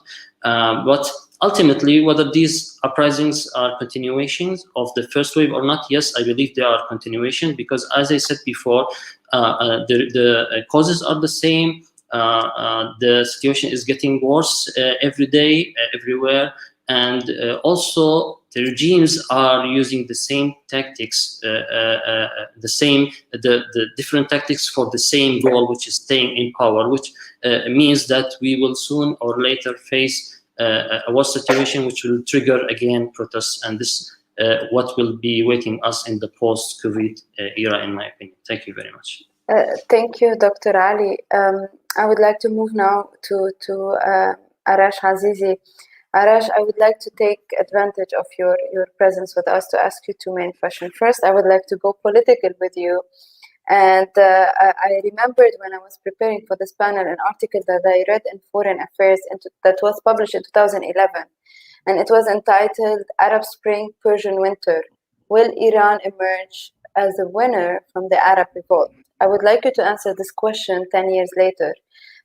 But ultimately, whether these uprisings are continuations of the first wave or not, yes, I believe they are continuation, because as I said before, the causes are the same. The situation is getting worse every day, everywhere, and also the regimes are using the same tactics, the different tactics for the same goal, which is staying in power, which means that we will soon or later face a worse situation, which will trigger again protests, and this what will be waiting us in the post-COVID era, in my opinion. Thank you very much. Thank you, Dr. Ali. I would like to move now to Arash Azizi. Arash, I would like to take advantage of your presence with us to ask you two main questions. First, I would like to go political with you. And I remembered when I was preparing for this panel an article that I read in Foreign Affairs that was published in 2011. And it was entitled Arab Spring, Persian Winter. Will Iran emerge as a winner from the Arab Revolt? I would like you to answer this question 10 years later.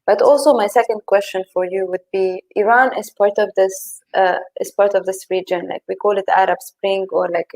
But also my second question for you would be, Iran is part of this region, like we call it Arab Spring, or like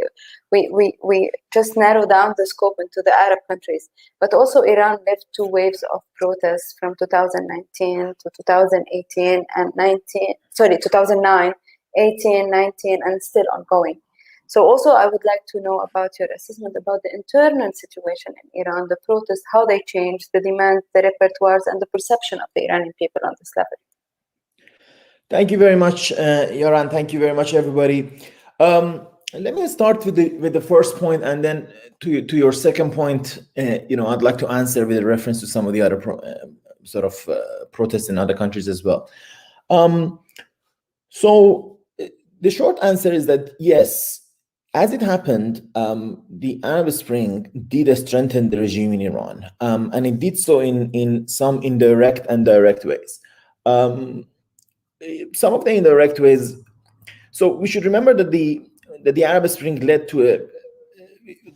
we just narrow down the scope into the Arab countries. But also Iran lived two waves of protests from 2019 to 2018 and 2009, 18, 19, and still ongoing. So also I would like to know about your assessment about the internal situation in Iran, the protests, how they changed, the demands, the repertoires, and the perception of the Iranian people on this level. Thank you very much, Yoran. Thank you very much, everybody. Let me start with the first point, and then to your second point. I'd like to answer with a reference to some of the other protests in other countries as well. So the short answer is that yes, as it happened, the Arab Spring did strengthen the regime in Iran, and it did so in some indirect and direct ways. Some of the indirect ways. So we should remember that the Arab Spring the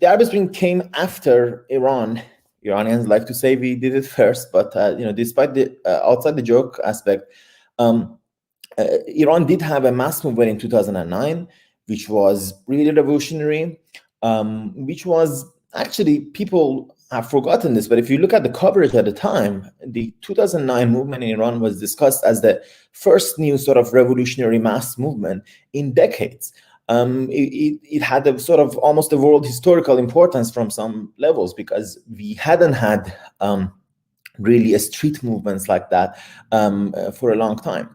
Arab Spring came after Iran. Iranians like to say we did it first, but despite the outside the joke aspect, Iran did have a mass movement in 2009, which was really revolutionary, which was actually, people have forgotten this, but if you look at the coverage at the time, the 2009 movement in Iran was discussed as the first new sort of revolutionary mass movement in decades. It had a sort of almost a world historical importance from some levels, because we hadn't had really a street movements like that for a long time.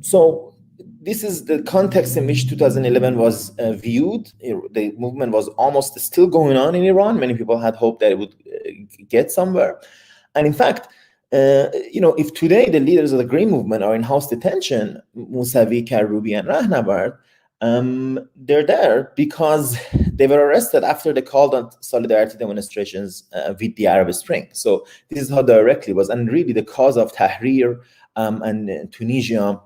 So this is the context in which 2011 was viewed. The movement was almost still going on in Iran. Many people had hoped that it would get somewhere. And in fact, if today the leaders of the Green Movement are in house detention, Mousavi, Karoubi, and Rahnavard, they're there because they were arrested after they called on solidarity demonstrations with the Arab Spring. So this is how directly it was. And really the cause of Tahrir and Tunisia,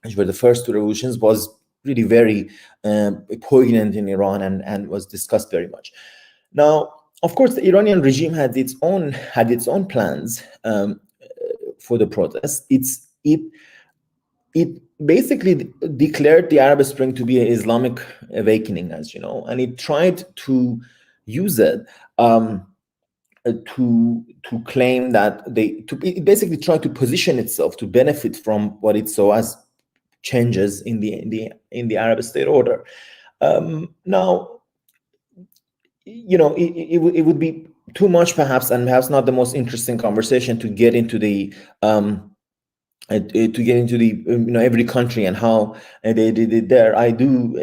which were the first two revolutions, was really very poignant in Iran and was discussed very much. Now, of course, the Iranian regime had its own plans for the protests. It basically declared the Arab Spring to be an Islamic awakening, as you know, and it tried to use it to claim that it basically tried to position itself to benefit from what it saw as changes in the Arab state order. Now, it would be too much perhaps, and perhaps not the most interesting conversation to get into the every country and how they did it there. I do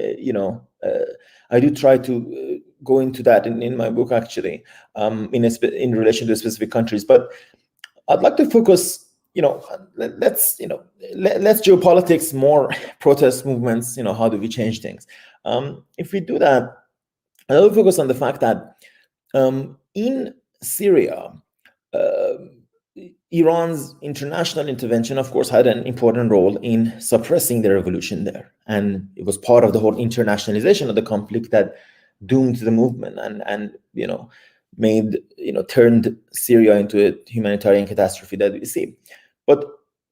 try to go into that in my book, actually, in relation to specific countries. But I'd like to focus, let's geopolitics more, protest movements, how do we change things? If we do that, I'll focus on the fact that in Syria, Iran's international intervention, of course, had an important role in suppressing the revolution there. And it was part of the whole internationalization of the conflict that doomed the movement and turned Syria into a humanitarian catastrophe that we see. But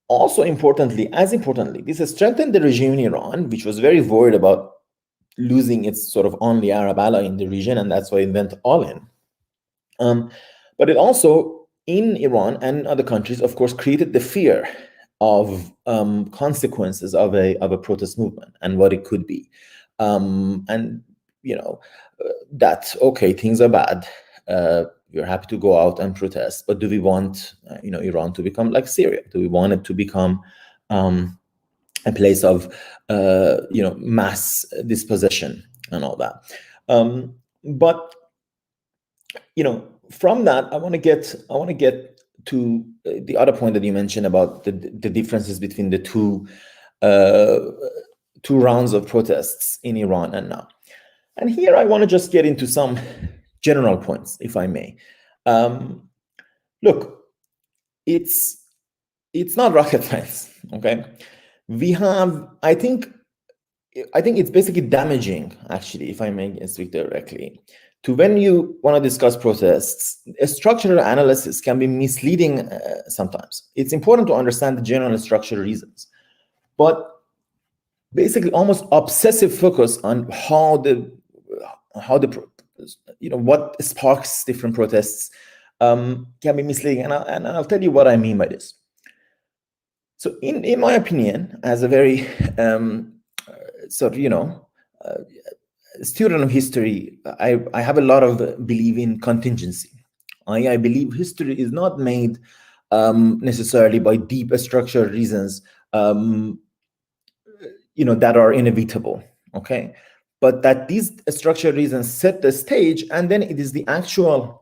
also importantly, this has strengthened the regime in Iran, which was very worried about losing its sort of only Arab ally in the region, and that's why it went all in. But it also, in Iran and other countries, of course, created the fear of consequences of a protest movement and what it could be. That, okay, things are bad. We're happy to go out and protest, but do we want, Iran to become like Syria? Do we want it to become a place of, mass dispossession and all that? But from that, I want to get to the other point that you mentioned about the differences between the two rounds of protests in Iran and now. And here I want to just get into some general points, if I may. Look, it's not rocket science, okay? We have, I think it's basically damaging, actually, if I may speak directly, to when you want to discuss protests, a structural analysis can be misleading sometimes. It's important to understand the general structural reasons, but basically almost obsessive focus on what sparks different protests can be misleading, and I'll tell you what I mean by this. So in my opinion, as a very student of history, I have a lot of belief in contingency. I believe history is not made necessarily by deep structural reasons that are inevitable, okay? but that these structural reasons set the stage, and then it is the actual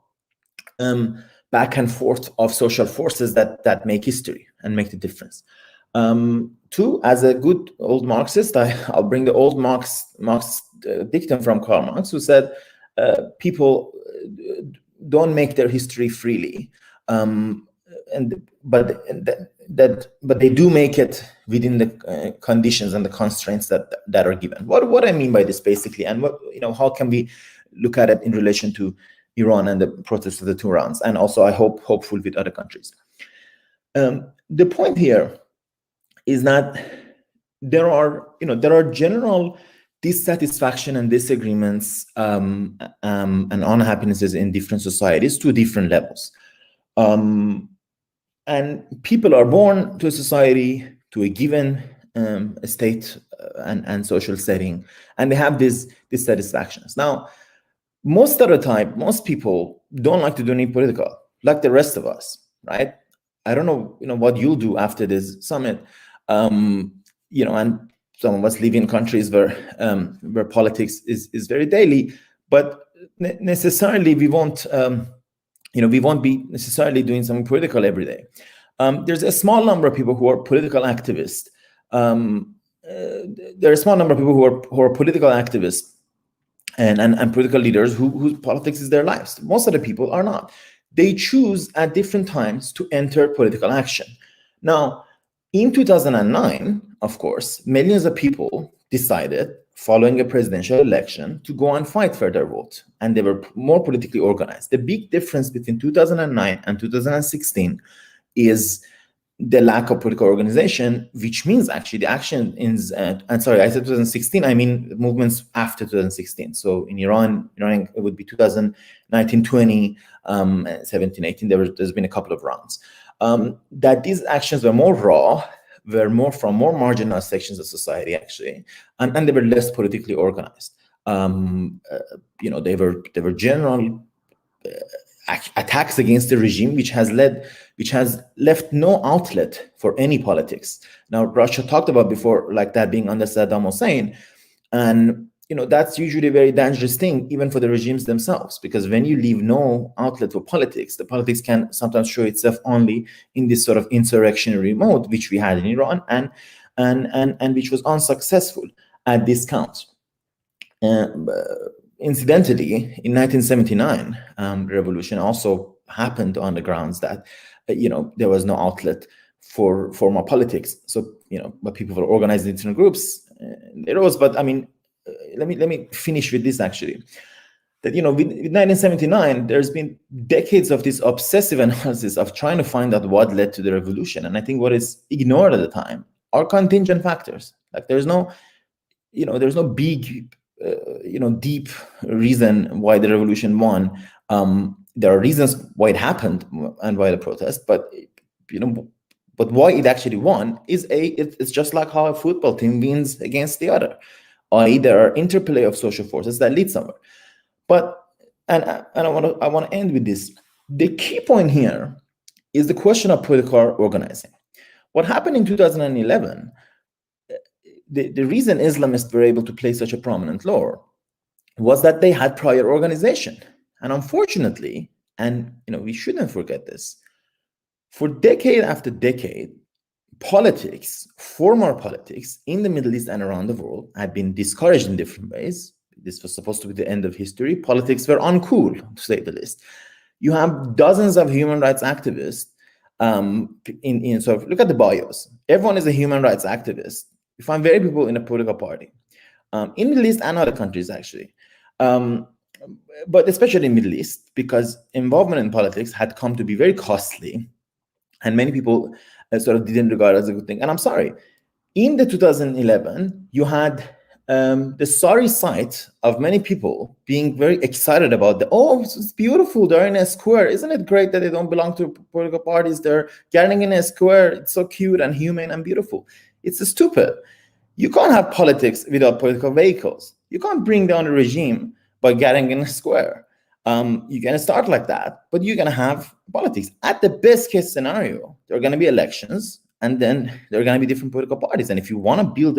back and forth of social forces that make history and make the difference. Two, as a good old Marxist, I'll bring the old Marx dictum from Karl Marx, who said, people don't make their history freely, but they do make it within the conditions and the constraints that are given. What I mean by this, basically, and how can we look at it in relation to Iran and the protests of the 2 rounds, and also I hope hopeful with other countries. The point here is that there are general dissatisfaction and disagreements and unhappinesses in different societies to different levels. And people are born to a society, to a given state and social setting, and they have these dissatisfactions. Now, most of the time, most people don't like to do any political, like the rest of us, right? I don't know, what you'll do after this summit, and some of us live in countries where politics is very daily, but necessarily we won't be necessarily doing something political every day. There's a small number of people who are political activists. There are a small number of people who are political activists and political leaders whose politics is their lives. Most of the people are not. They choose at different times to enter political action. Now, in 2009, of course, millions of people decided, following a presidential election, to go and fight for their vote, and they were more politically organized. The big difference between 2009 and 2016 is the lack of political organization, which means actually the action is, and sorry, I said 2016, I mean movements after 2016. So in Iran, it would be 2019, 20, 17, 18, there's been a couple of rounds. That these actions were more raw, were from more marginalized sections of society, actually, and they were less politically organized. They were general attacks against the regime, which has left no outlet for any politics. Now, Russia talked about before, like that being under Saddam Hussein, and that's usually a very dangerous thing, even for the regimes themselves, because when you leave no outlet for politics, the politics can sometimes show itself only in this sort of insurrectionary mode, which we had in Iran, and which was unsuccessful at this count. Incidentally, in 1979, the revolution also happened on the grounds that there was no outlet for formal politics. So but people were organized in different groups. There was, but I mean, let me finish with this actually. That with 1979, there's been decades of this obsessive analysis of trying to find out what led to the revolution, and I think what is ignored at the time are contingent factors. Like there's no big deep reason why the revolution won. There are reasons why it happened and why the protest, but why it actually won is it's just like how a football team wins against the other. I.e., there are interplay of social forces that lead somewhere. But and I want to end with this. The key point here is the question of political organizing. What happened in 2011? The reason Islamists were able to play such a prominent role was that they had prior organization. And unfortunately, and we shouldn't forget this, for decade after decade, politics, formal politics in the Middle East and around the world had been discouraged in different ways. This was supposed to be the end of history. Politics were uncool, to say the least. You have dozens of human rights activists. So look at the bios. Everyone is a human rights activist. You find very people in a political party, in Middle East and other countries actually, but especially in Middle East, because involvement in politics had come to be very costly, and many people sort of didn't regard it as a good thing. And I'm sorry, in the 2011, you had the sorry sight of many people being very excited about it's beautiful, they're in a square. Isn't it great that they don't belong to political parties? They're getting in a square. It's so cute and humane and beautiful. It's stupid. You can't have politics without political vehicles. You can't bring down a regime by getting in a square. You're going to start like that, but you're going to have politics. At the best case scenario, there are going to be elections, and then there are going to be different political parties. And if you want to build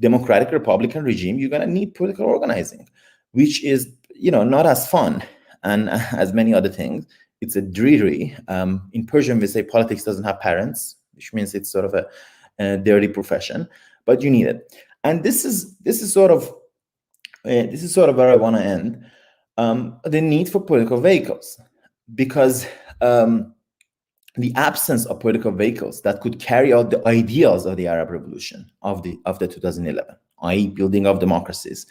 democratic Republican regime, you're going to need political organizing, which is, not as fun and as many other things. It's a dreary. In Persian, we say politics doesn't have parents, which means it's sort of a dirty profession, but you need it. And this is sort of where I want to end. The need for political vehicles, because the absence of political vehicles that could carry out the ideals of the Arab Revolution of the 2011, i.e., building of democracies,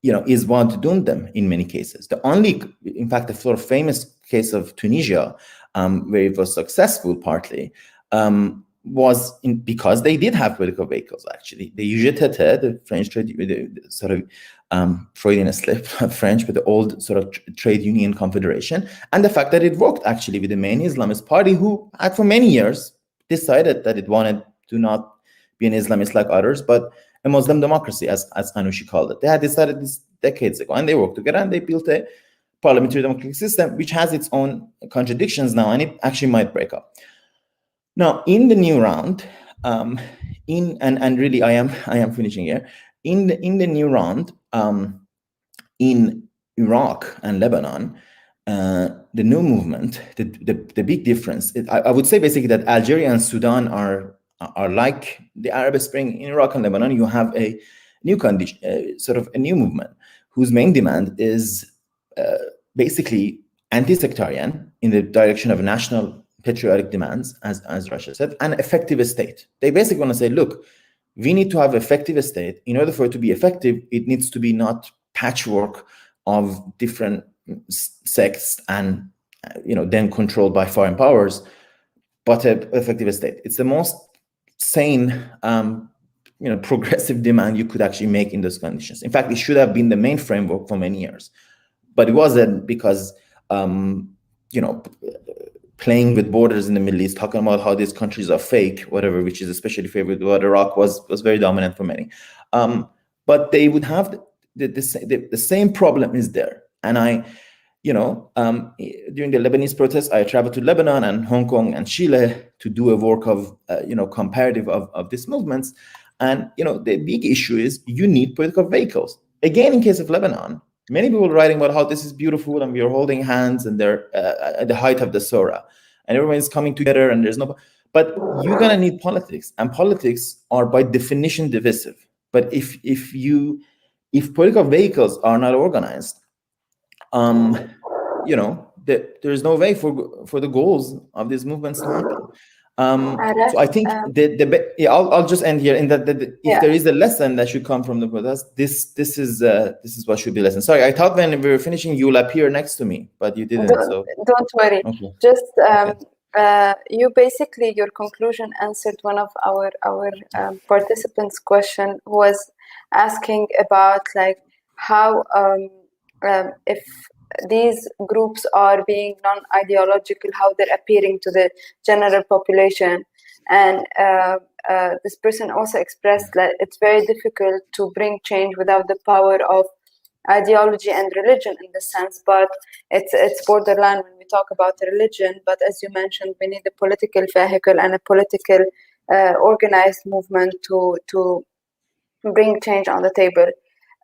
is what doomed them in many cases. In fact, the sort of famous case of Tunisia, where it was successful partly, was because they did have political vehicles. Actually, the UGTT, the French trade, the sort of Freudian slip, French, but the old sort of trade union confederation, and the fact that it worked actually with the main Islamist party, who had for many years decided that it wanted to not be an Islamist like others, but a Muslim democracy, as Anushi called it. They had decided this decades ago, and they worked together, and they built a parliamentary democratic system, which has its own contradictions now, and it actually might break up. Now, in the new round, and really, I am finishing here. In the new round, in Iraq and Lebanon, the new movement, the big difference, I would say basically that Algeria and Sudan are like the Arab Spring. In Iraq and Lebanon, you have a new condition, sort of a new movement, whose main demand is basically anti-sectarian in the direction of national patriotic demands, as Russia said, and effective state. They basically want to say, look, we need to have effective state. In order for it to be effective, it needs to be not patchwork of different sects and then controlled by foreign powers, but an effective state. It's the most sane progressive demand you could actually make in those conditions. In fact, it should have been the main framework for many years, but it wasn't, because playing with borders in the Middle East, talking about how these countries are fake, whatever, which is especially favored what Iraq was very dominant for many. But they would have the same problem is there. And during the Lebanese protests, I traveled to Lebanon and Hong Kong and Chile to do a work of, comparative of these movements. And, the big issue is you need political vehicles. Again, in case of Lebanon, many people writing about how this is beautiful and we are holding hands and they're at the height of the Surah and everyone's coming together and there's no, but you're going to need politics, and politics are by definition divisive. But if political vehicles are not organized, there's no way for the goals of these movements to happen. So I think I'll just end here in that if there is a lesson that should come from the protest, this is what should be a lesson. Sorry, I thought when we were finishing you'll appear next to me, but you didn't. Don't worry. Okay. Just you basically, your conclusion answered one of our participants' question, who was asking about like how if these groups are being non-ideological, how they're appearing to the general population. And this person also expressed that it's very difficult to bring change without the power of ideology and religion in the sense, but it's borderline when we talk about religion. But as you mentioned, we need a political vehicle and a political organized movement to bring change on the table.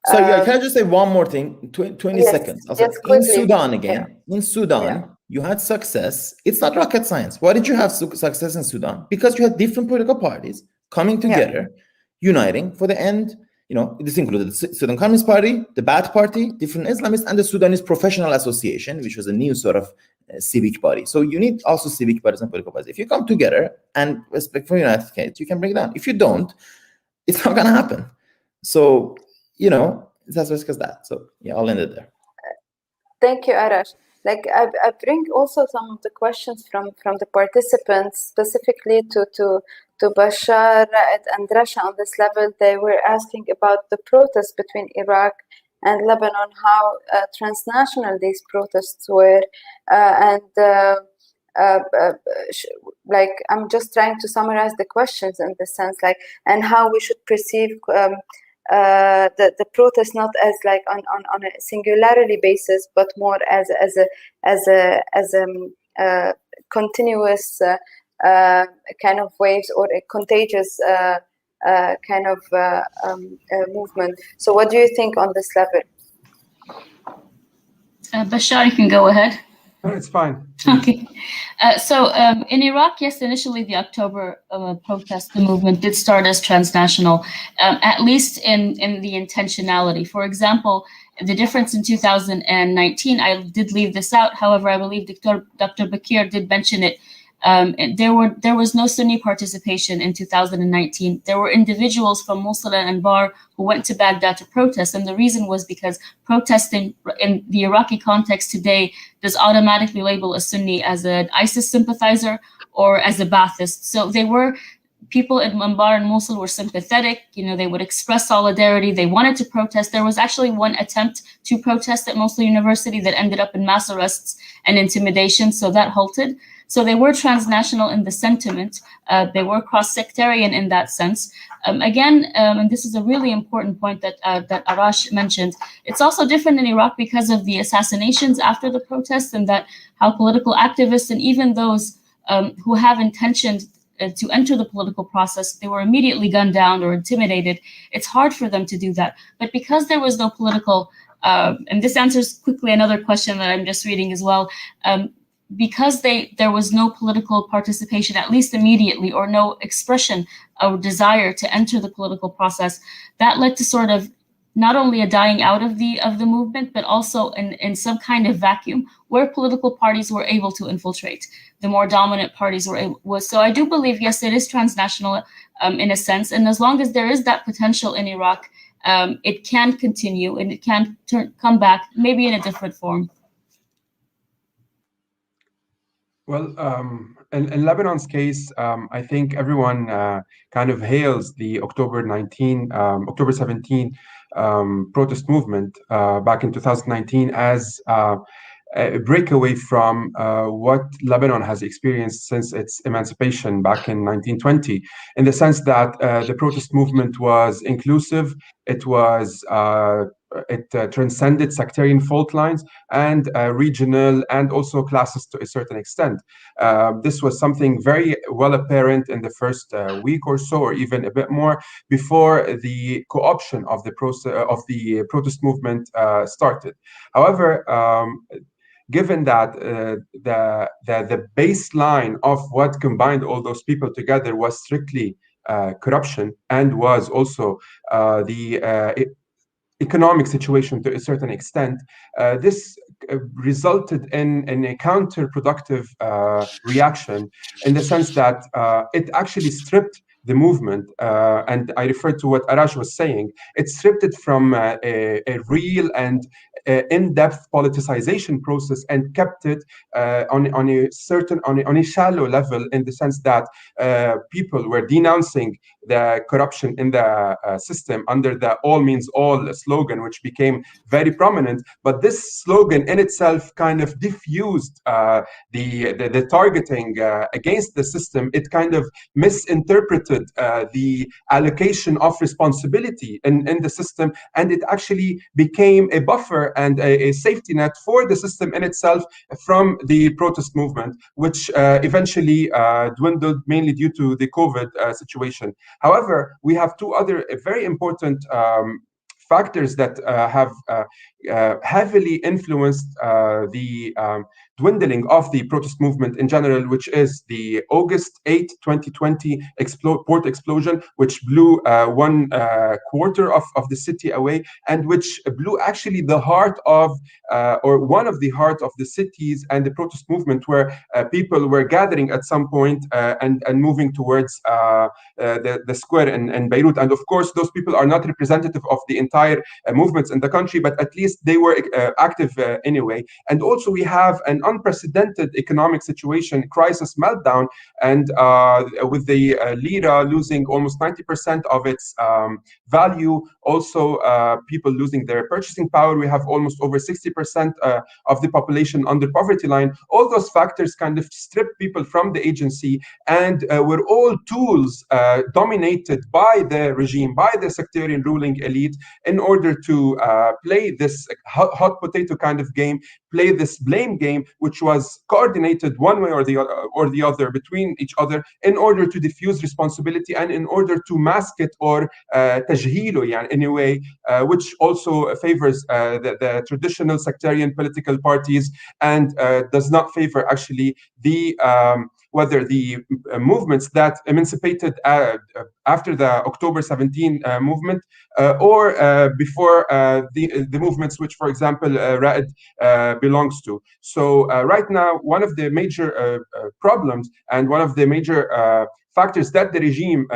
So can I just say one more thing? 20 seconds. Yes, in Sudan again. Yeah. In Sudan, you had success. It's not rocket science. Why did you have success in Sudan? Because you had different political parties coming together, uniting for the end. This included the Sudan Communist Party, the Ba'ath Party, different Islamists, and the Sudanese Professional Association, which was a new sort of civic body. So you need also civic bodies and political parties. If you come together and respect for the United States, you can bring it down. If you don't, it's not going to happen. So, it's as risk as that. So I'll end it there. Thank you, Arash. Like I bring also some of the questions from the participants specifically to Bashar and Rasha on this level. They were asking about the protests between Iraq and Lebanon, how transnational these protests were, like I'm just trying to summarize the questions in the sense, like, and how we should perceive the protest not as like on a singularity basis, but more as a continuous kind of waves or a contagious kind of movement. So what do you think on this level? Bashar, you can go ahead. No, it's fine. Okay. So in Iraq, yes, initially the October protest, the movement did start as transnational, at least in the intentionality. For example, the difference in 2019, I did leave this out. However, I believe Dr. Bakir did mention it. There was no Sunni participation in 2019. There were individuals from Mosul and Anbar who went to Baghdad to protest, and the reason was because protesting in the Iraqi context today does automatically label a Sunni as an ISIS sympathizer or as a Ba'athist. So they were people in Anbar and Mosul were sympathetic. They would express solidarity. They wanted to protest. There was actually one attempt to protest at Mosul University that ended up in mass arrests and intimidation, so that halted. So they were transnational in the sentiment. They were cross-sectarian in that sense. Again, and this is a really important point that Arash mentioned, it's also different in Iraq because of the assassinations after the protests, and that how political activists and even those who have intention to enter the political process, they were immediately gunned down or intimidated. It's hard for them to do that. But because there was no political, and this answers quickly another question that I'm just reading as well, because there was no political participation, at least immediately, or no expression or desire to enter the political process, that led to sort of not only a dying out of the movement, but also in some kind of vacuum where political parties were able to infiltrate. The more dominant parties were. So I do believe, yes, it is transnational in a sense, and as long as there is that potential in Iraq, it can continue and it can come back, maybe in a different form. Well, in Lebanon's case, I think everyone kind of hails the October 17 protest movement back in 2019 as a breakaway from what Lebanon has experienced since its emancipation back in 1920, in the sense that the protest movement was inclusive, it was transcended sectarian fault lines and regional and also classes to a certain extent. This was something very well apparent in the first week or so, or even a bit more, before the co-option of the protest movement started. However, given that the baseline of what combined all those people together was strictly corruption, and was also the economic situation to a certain extent, this resulted in a counterproductive reaction, in the sense that it actually stripped the movement, and I refer to what Arash was saying, it stripped it from a real and in-depth politicization process, and kept it on a shallow level, in the sense that people were denouncing the corruption in the system under the all means all slogan, which became very prominent. But this slogan in itself kind of diffused the targeting against the system. It kind of misinterpreted the allocation of responsibility in the system, and it actually became a buffer and a safety net for the system in itself from the protest movement, which eventually dwindled, mainly due to the COVID situation. However, we have two other very important factors that have heavily influenced the dwindling of the protest movement in general, which is the August 8, 2020 port explosion, which blew one quarter of the city away, and which blew actually the heart of, or one of the heart of the cities and the protest movement, where people were gathering at some point and moving towards the square in Beirut. And of course, those people are not representative of the entire movements in the country, but at least they were active anyway. And also we have an unprecedented economic situation, crisis meltdown, and with the lira losing almost 90% of its value, also people losing their purchasing power. We have almost over 60% of the population under poverty line. All those factors kind of strip people from the agency, and were all tools dominated by the regime, by the sectarian ruling elite, in order to play this hot potato kind of game, play this blame game which was coordinated one way or the other between each other in order to diffuse responsibility and in order to mask it or تجهيله in a way which also favors the traditional sectarian political parties and does not favor actually the whether the movements that emancipated after the October 17 movement or before the movements which, for example, Ra'id belongs to. So right now, one of the major problems and one of the major factors that the regime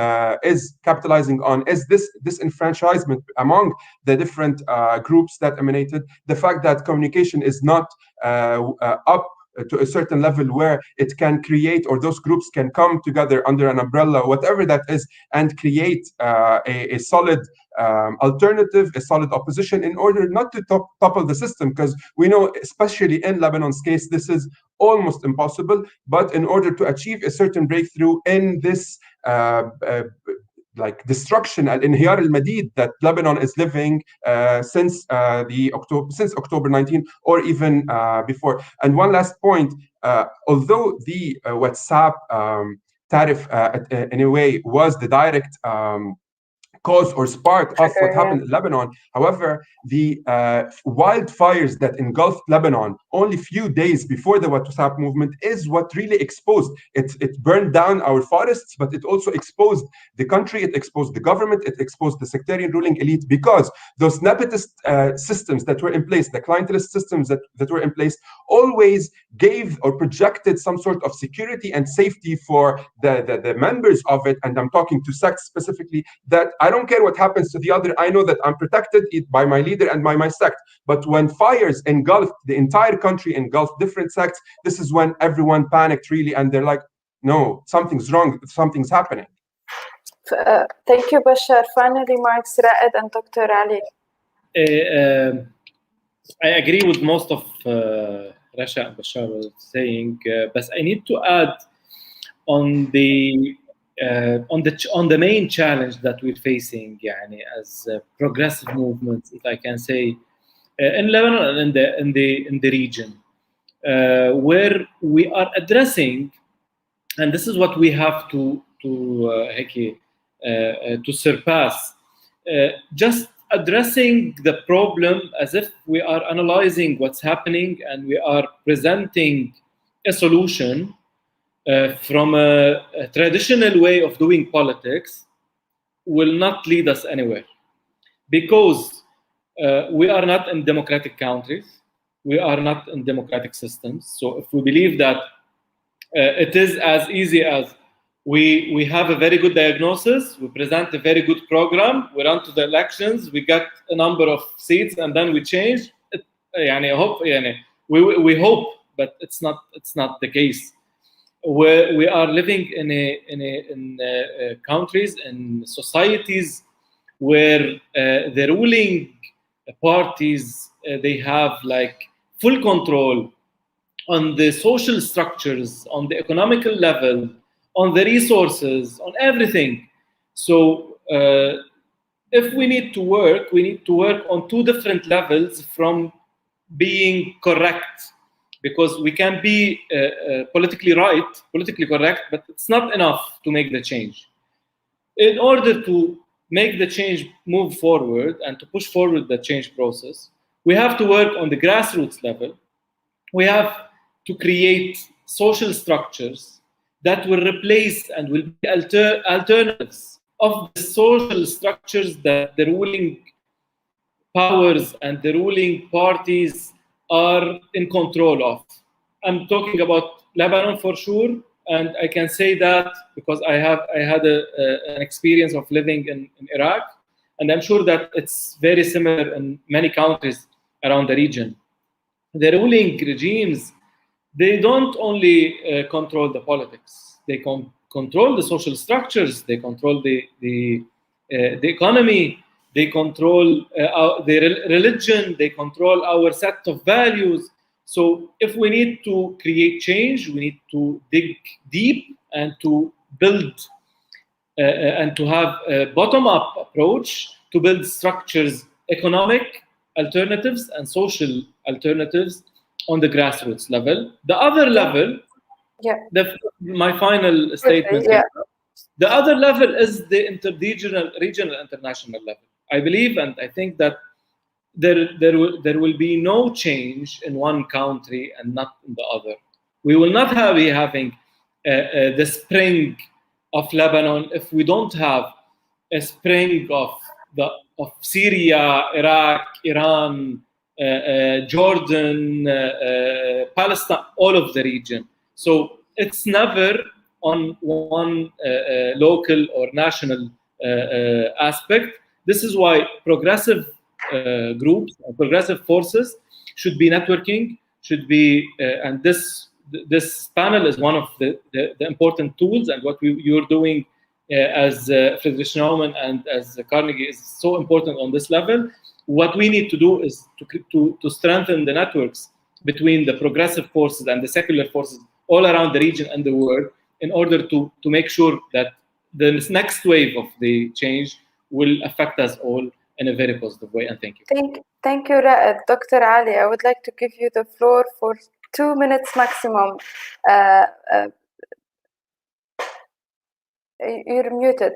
is capitalizing on is this disenfranchisement among the different groups that emanated, the fact that communication is not up to a certain level where it can create, or those groups can come together under an umbrella, whatever that is, and create a solid alternative, a solid opposition in order not to topple the system, because we know, especially in Lebanon's case, this is almost impossible. But in order to achieve a certain breakthrough in this like destruction al-inhiyar al-madid that Lebanon is living since October 19 or even before. And one last point, although the WhatsApp tariff in a way was the direct cause or spark of what happened in Lebanon. However, the wildfires that engulfed Lebanon only few days before the WhatsApp movement is what really exposed it. It burned down our forests, but it also exposed the country, it exposed the government, it exposed the sectarian ruling elite, because those nepotist systems that were in place, the clientelist systems that were in place, always gave or projected some sort of security and safety for the members of it. And I'm talking to sects specifically, that I don't care what happens to the other. I know that I'm protected by my leader and by my sect. But when fires engulfed the entire country, engulfed different sects, this is when everyone panicked really, and they're like, no, something's wrong, something's happening. Thank you, Bashar. Final remarks, Ra'id and Dr. Ali. I agree with most of Rasha and Bashar was saying, but I need to add on the main challenge that we're facing, as progressive movements, if I can say, in Lebanon and in the region, where we are addressing, and this is what we have to surpass, just addressing the problem as if we are analyzing what's happening and we are presenting a solution from a traditional way of doing politics will not lead us anywhere, because we are not in democratic countries, we are not in democratic systems. So if we believe that it is as easy as we have a very good diagnosis, we present a very good program, we run to the elections, we get a number of seats, and then we change, we hope, but it's not the case. We are living in countries and societies where the ruling parties they have like full control on the social structures, on the economical level, on the resources, on everything. So if we need to work on two different levels from being correct, because we can be politically correct, but it's not enough to make the change. In order to make the change move forward and to push forward the change process, we have to work on the grassroots level. We have to create social structures that will replace and will be alternatives of the social structures that the ruling powers and the ruling parties are in control of. I'm talking about Lebanon for sure, and I can say that because I had an experience of living in Iraq, and I'm sure that it's very similar in many countries around the region. The ruling regimes, they don't only control the politics, they control the social structures, they control the economy, they control the religion, they control our set of values. So if we need to create change, we need to dig deep and to build and to have a bottom-up approach to build structures, economic alternatives and social alternatives on the grassroots level. The other level, my final statement. The other level is the regional, international level. I believe and I think that there will be no change in one country and not in the other. We will not be having the spring of Lebanon if we don't have a spring of Syria, Iraq, Iran, Jordan, Palestine, all of the region. So it's never on one local or national aspect. This is why progressive groups, progressive forces should be networking, should be, and this panel is one of the important tools, and what you're doing as Friedrich Naumann and as Carnegie is so important on this level. What we need to do is to strengthen the networks between the progressive forces and the secular forces all around the region and the world in order to make sure that the next wave of the change will affect us all in a very positive way. And thank you. Thank you, Dr. Ali. I would like to give you the floor for 2 minutes maximum. You're muted.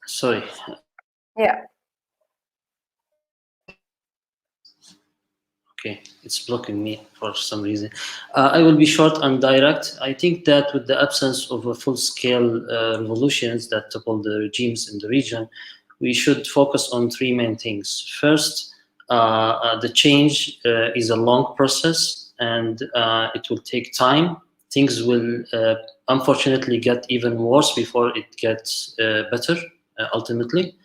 Sorry. Yeah. Okay, it's blocking me for some reason. I will be short and direct. I think that with the absence of a full-scale revolutions that topple the regimes in the region, we should focus on three main things. First, the change is a long process and it will take time. Things will unfortunately get even worse before it gets better ultimately.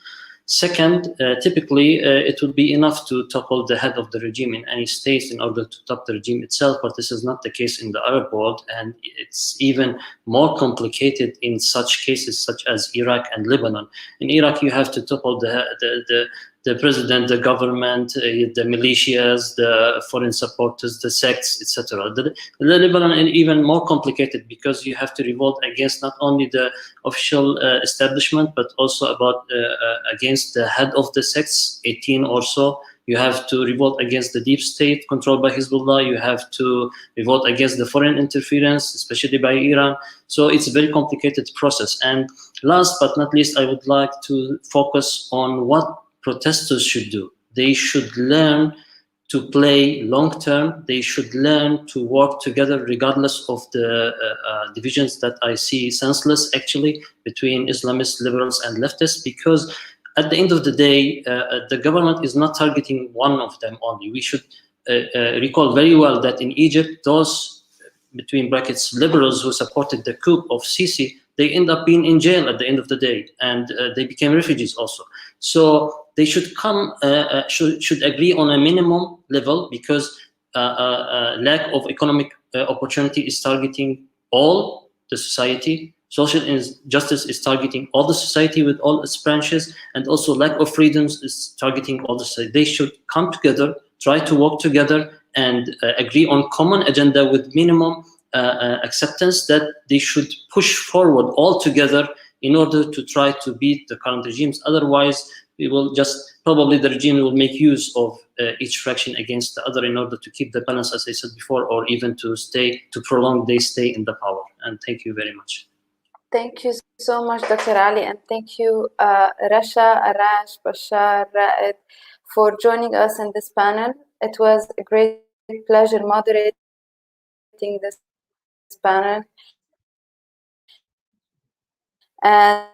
Second, typically it would be enough to topple the head of the regime in any state in order to top the regime itself, but this is not the case in the Arab world, and it's even more complicated in such cases such as Iraq and Lebanon. In Iraq, you have to topple the president, the government, the militias, the foreign supporters, the sects, etc. The Lebanon is even more complicated because you have to revolt against not only the official establishment, but also against the head of the sects, 18 or so. You have to revolt against the deep state controlled by Hezbollah. You have to revolt against the foreign interference, especially by Iran. So it's a very complicated process. And last but not least, I would like to focus on what protesters should do. They should learn to play long term. They should learn to work together regardless of the divisions that I see senseless actually between Islamists, liberals, and leftists, because at the end of the day, the government is not targeting one of them only. We should recall very well that in Egypt, those, between brackets, liberals who supported the coup of Sisi, they end up being in jail at the end of the day, and they became refugees also. So they should should agree on a minimum level, because lack of economic opportunity is targeting all the society. Social injustice is targeting all the society with all its branches, and also lack of freedoms is targeting all the society. They should come together, try to work together, and agree on common agenda with minimum acceptance that they should push forward all together in order to try to beat the current regimes. Otherwise, we will just, probably the regime will make use of each fraction against the other in order to keep the balance, as I said before, or even to prolong their stay in the power. And thank you very much. Thank you so much, Dr. Ali, and thank you, Rasha, Arash, Bashar, Raed, for joining us in this panel. It was a great pleasure moderating this panel. And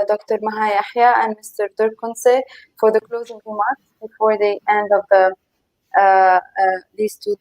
Dr. Maha Yahya and Mr. Durkunse for the closing remarks before the end of these two.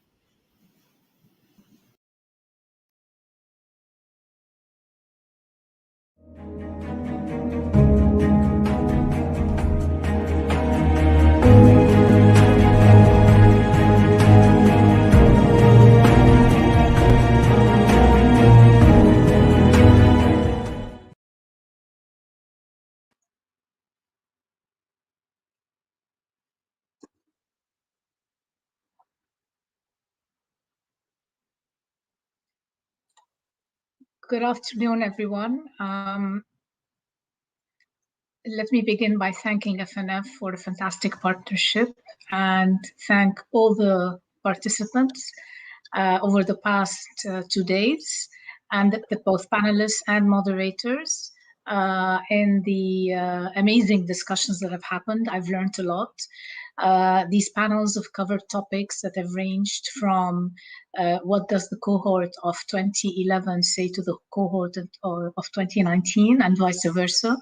Good afternoon, everyone. Let me begin by thanking FNF for a fantastic partnership and thank all the participants over the past 2 days, and both panelists and moderators in the amazing discussions that have happened. I've learned a lot. These panels have covered topics that have ranged from what does the cohort of 2011 say to the cohort of 2019 and vice versa.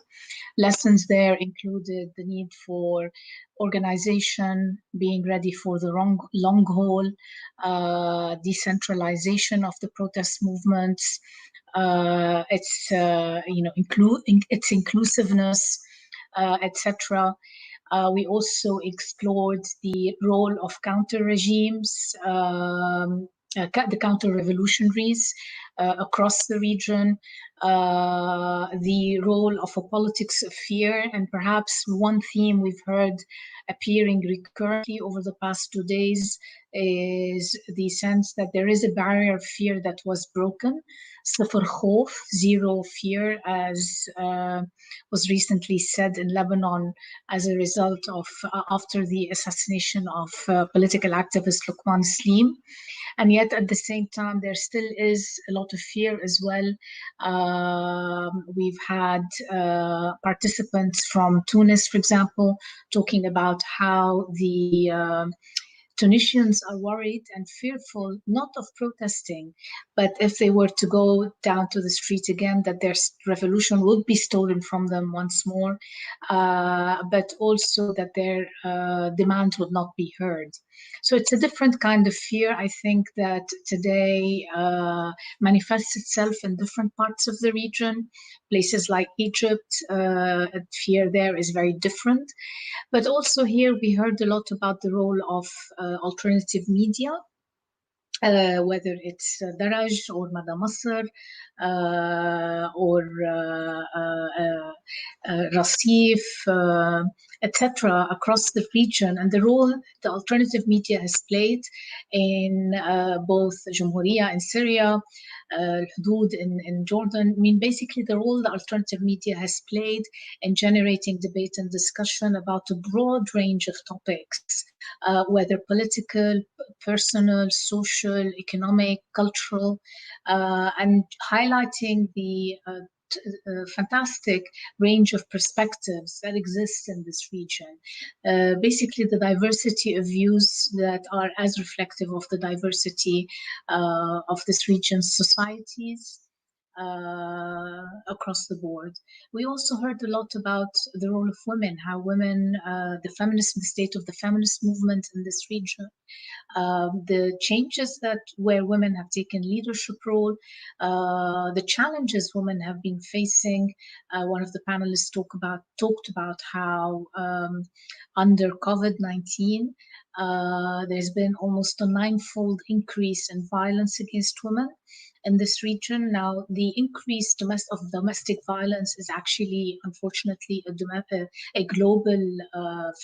Lessons there included the need for organization, being ready for the long haul, decentralization of the protest movements, its its inclusiveness, etc. We also explored the role of counter regimes, the counter revolutionaries across the region, the role of a politics of fear, and perhaps one theme we've heard appearing recurrently over the past 2 days is the sense that there is a barrier of fear that was broken. صفر خوف, zero fear, as was recently said in Lebanon as a result of after the assassination of political activist Luqman Slim. And yet at the same time, there still is a lot of fear as well. We've had participants from Tunis, for example, talking about how the Tunisians are worried and fearful, not of protesting, but if they were to go down to the street again, that their revolution would be stolen from them once more, but also that their demands would not be heard. So it's a different kind of fear, I think, that today manifests itself in different parts of the region. Places like Egypt, fear there is very different. But also here we heard a lot about the role of alternative media, whether it's Daraj or Mada Masr or Rasif, etc., across the region, and the role the alternative media has played in both Jamhuriya in Syria, Hudud in Jordan. I mean, basically the role the alternative media has played in generating debate and discussion about a broad range of topics, whether political, personal, social, economic, cultural, and highlighting the fantastic range of perspectives that exist in this region. Basically, the diversity of views that are as reflective of the diversity of this region's societies across the board. We also heard a lot about the role of women, how women, the state of the feminist movement in this region, the changes where women have taken leadership role, the challenges women have been facing. One of the panelists talked about how under COVID-19, there's been almost a 9-fold increase in violence against women in this region. Now, the increase of domestic violence is actually, unfortunately, a global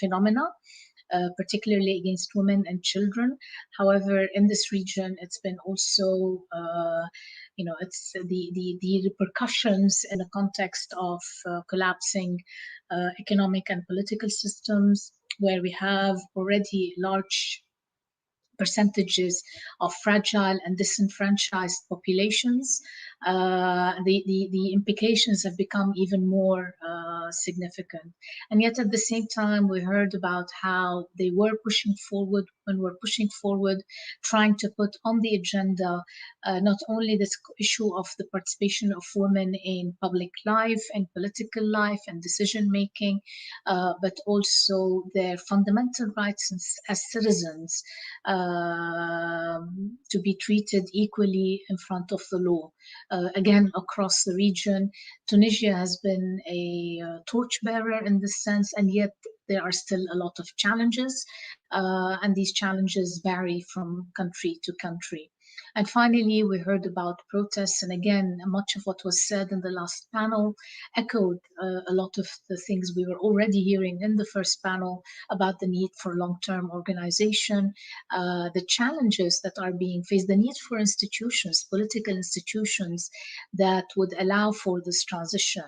phenomena, particularly against women and children. However, in this region, it's been also, it's the repercussions in the context of collapsing economic and political systems, where we have already large percentages of fragile and disenfranchised populations. The implications have become even more significant. And yet at the same time, we heard about how they were pushing forward, trying to put on the agenda not only this issue of the participation of women in public life and political life and decision making, but also their fundamental rights as citizens to be treated equally in front of the law. Again, across the region, Tunisia has been a torchbearer in this sense, and yet there are still a lot of challenges, and these challenges vary from country to country. And finally, we heard about protests. And again, much of what was said in the last panel echoed a lot of the things we were already hearing in the first panel about the need for long-term organization, the challenges that are being faced, the need for institutions, political institutions that would allow for this transition.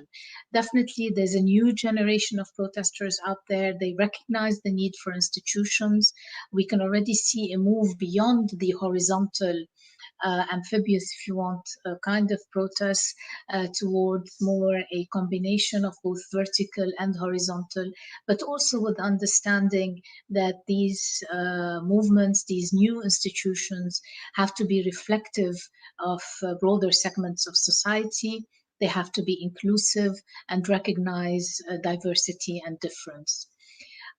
Definitely, there's a new generation of protesters out there. They recognize the need for institutions. We can already see a move beyond the horizontal amphibious, if you want, kind of protests towards more a combination of both vertical and horizontal, but also with understanding that these movements, these new institutions have to be reflective of broader segments of society. They have to be inclusive and recognize diversity and difference.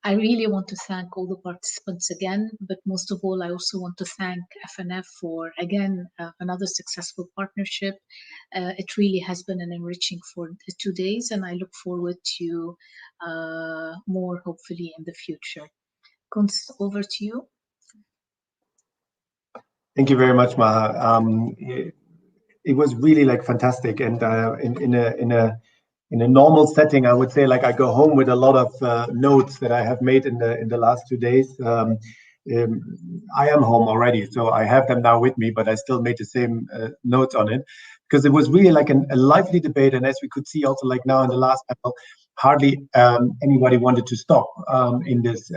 I really want to thank all the participants again, but most of all, I also want to thank FNF for, again, another successful partnership. It really has been an enriching for 2 days, and I look forward to more, hopefully, in the future. Kunst, over to you. Thank you very much, Maha. It was really like fantastic, and in a normal setting, I would say, like, I go home with a lot of notes that I have made in the last 2 days. I am home already, so I have them now with me, but I still made the same notes on it, because it was really like a lively debate. And as we could see also, like now in the last panel, hardly anybody wanted to stop in this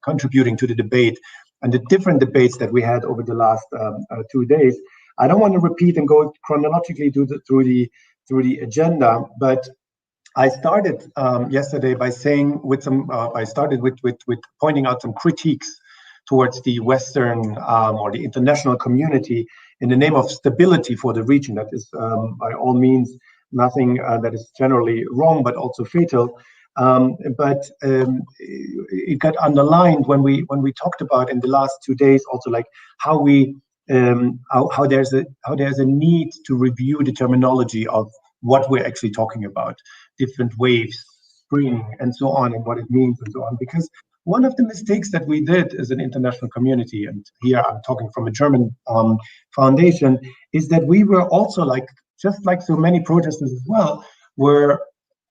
contributing to the debate and the different debates that we had over the last 2 days. I don't want to repeat and go chronologically through the agenda, but I started yesterday by saying I started with pointing out some critiques towards the Western or the international community in the name of stability for the region. That is by all means nothing that is generally wrong, but also fatal. But it got underlined when we talked about in the last 2 days also, like how we how there's a need to review the terminology of what we're actually talking about, different waves, spring, and so on, and what it means and so on. Because one of the mistakes that we did as an international community, and here I'm talking from a German foundation, is that we were also, like, just like so many protesters as well,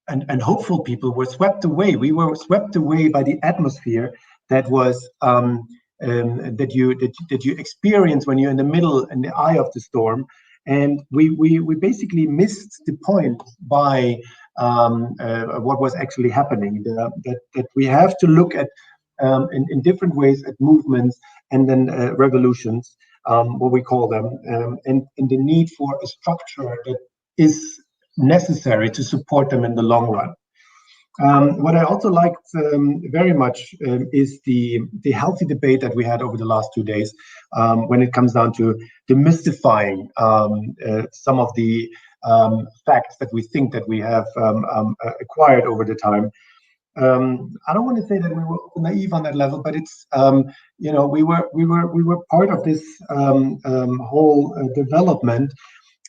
and hopeful people were swept away. We were swept away by the atmosphere that was that you experience when you're in the eye of the storm. And we basically missed the point by what was actually happening. That we have to look at in different ways at movements and then revolutions, what we call them, and the need for a structure that is necessary to support them in the long run. What I also liked very much is the healthy debate that we had over the last 2 days when it comes down to demystifying some of the facts that we think that we have acquired over the time. I don't want to say that we were naive on that level, but it's we were part of this whole development.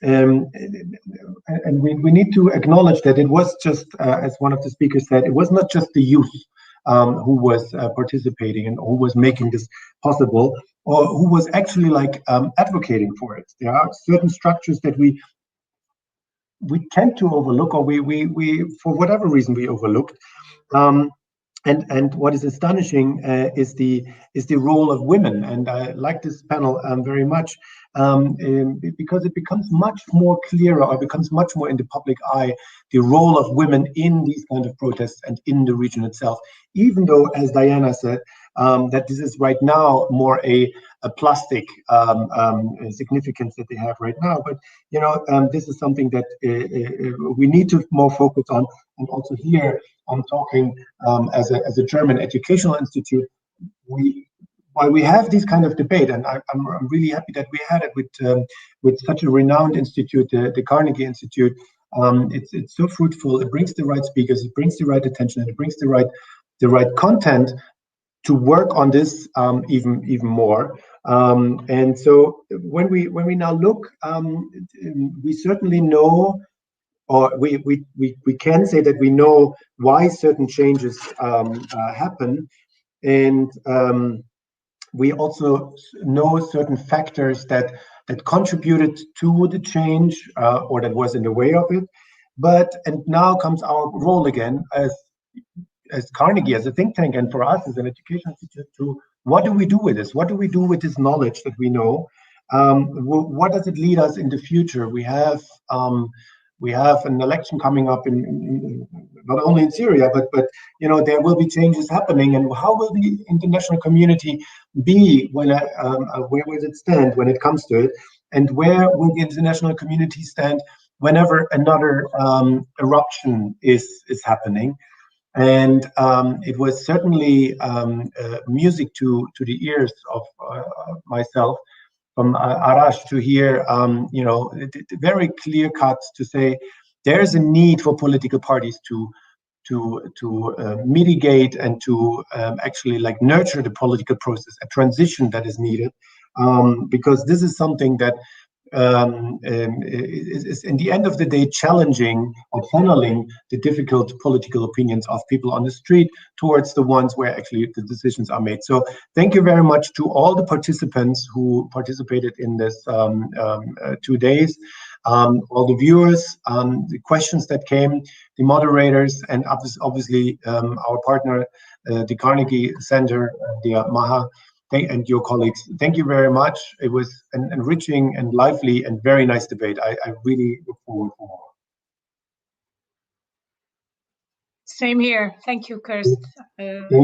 And we need to acknowledge that it was just, as one of the speakers said, it was not just the youth who was participating and who was making this possible, or who was actually advocating for it. There are certain structures that we tend to overlook, or we for whatever reason we overlooked. And what is astonishing is the role of women, and I like this panel very much because it becomes much more clearer, or becomes much more in the public eye, the role of women in these kind of protests and in the region itself. Even though, as Diana said, that this is right now more a plastic significance that they have right now, but this is something that we need to more focus on. And also here, I'm talking as a German educational institute. While we have this kind of debate, and I'm really happy that we had it with such a renowned institute, the Carnegie Institute. It's so fruitful. It brings the right speakers, it brings the right attention, and it brings the right content to work on this even more. And so when we now look, we certainly know, or we can say that we know why certain changes happen, and we also know certain factors that contributed to the change or that was in the way of it. And now comes our role again as Carnegie, as a think tank, and for us as an education institute, to what do we do with this? What do we do with this knowledge that we know? What does it lead us in the future? We have an election coming up in not only in Syria, but there will be changes happening, and how will the international community be when where will it stand when it comes to it, and where will the international community stand whenever another eruption is happening? And it was certainly music to the ears of myself from Arash to hear, very clear cuts to say there's a need for political parties to mitigate and to actually nurture the political process, a transition that is needed, because this is something that is in the end of the day challenging or channeling the difficult political opinions of people on the street towards the ones where actually the decisions are made. So thank you very much to all the participants who participated in this 2 days, all the viewers, the questions that came, the moderators, and obviously our partner, the Carnegie Center, the Maha, and your colleagues. Thank you very much. It was an enriching and lively and very nice debate. I really look forward for more. Same here. Thank you, Kirst.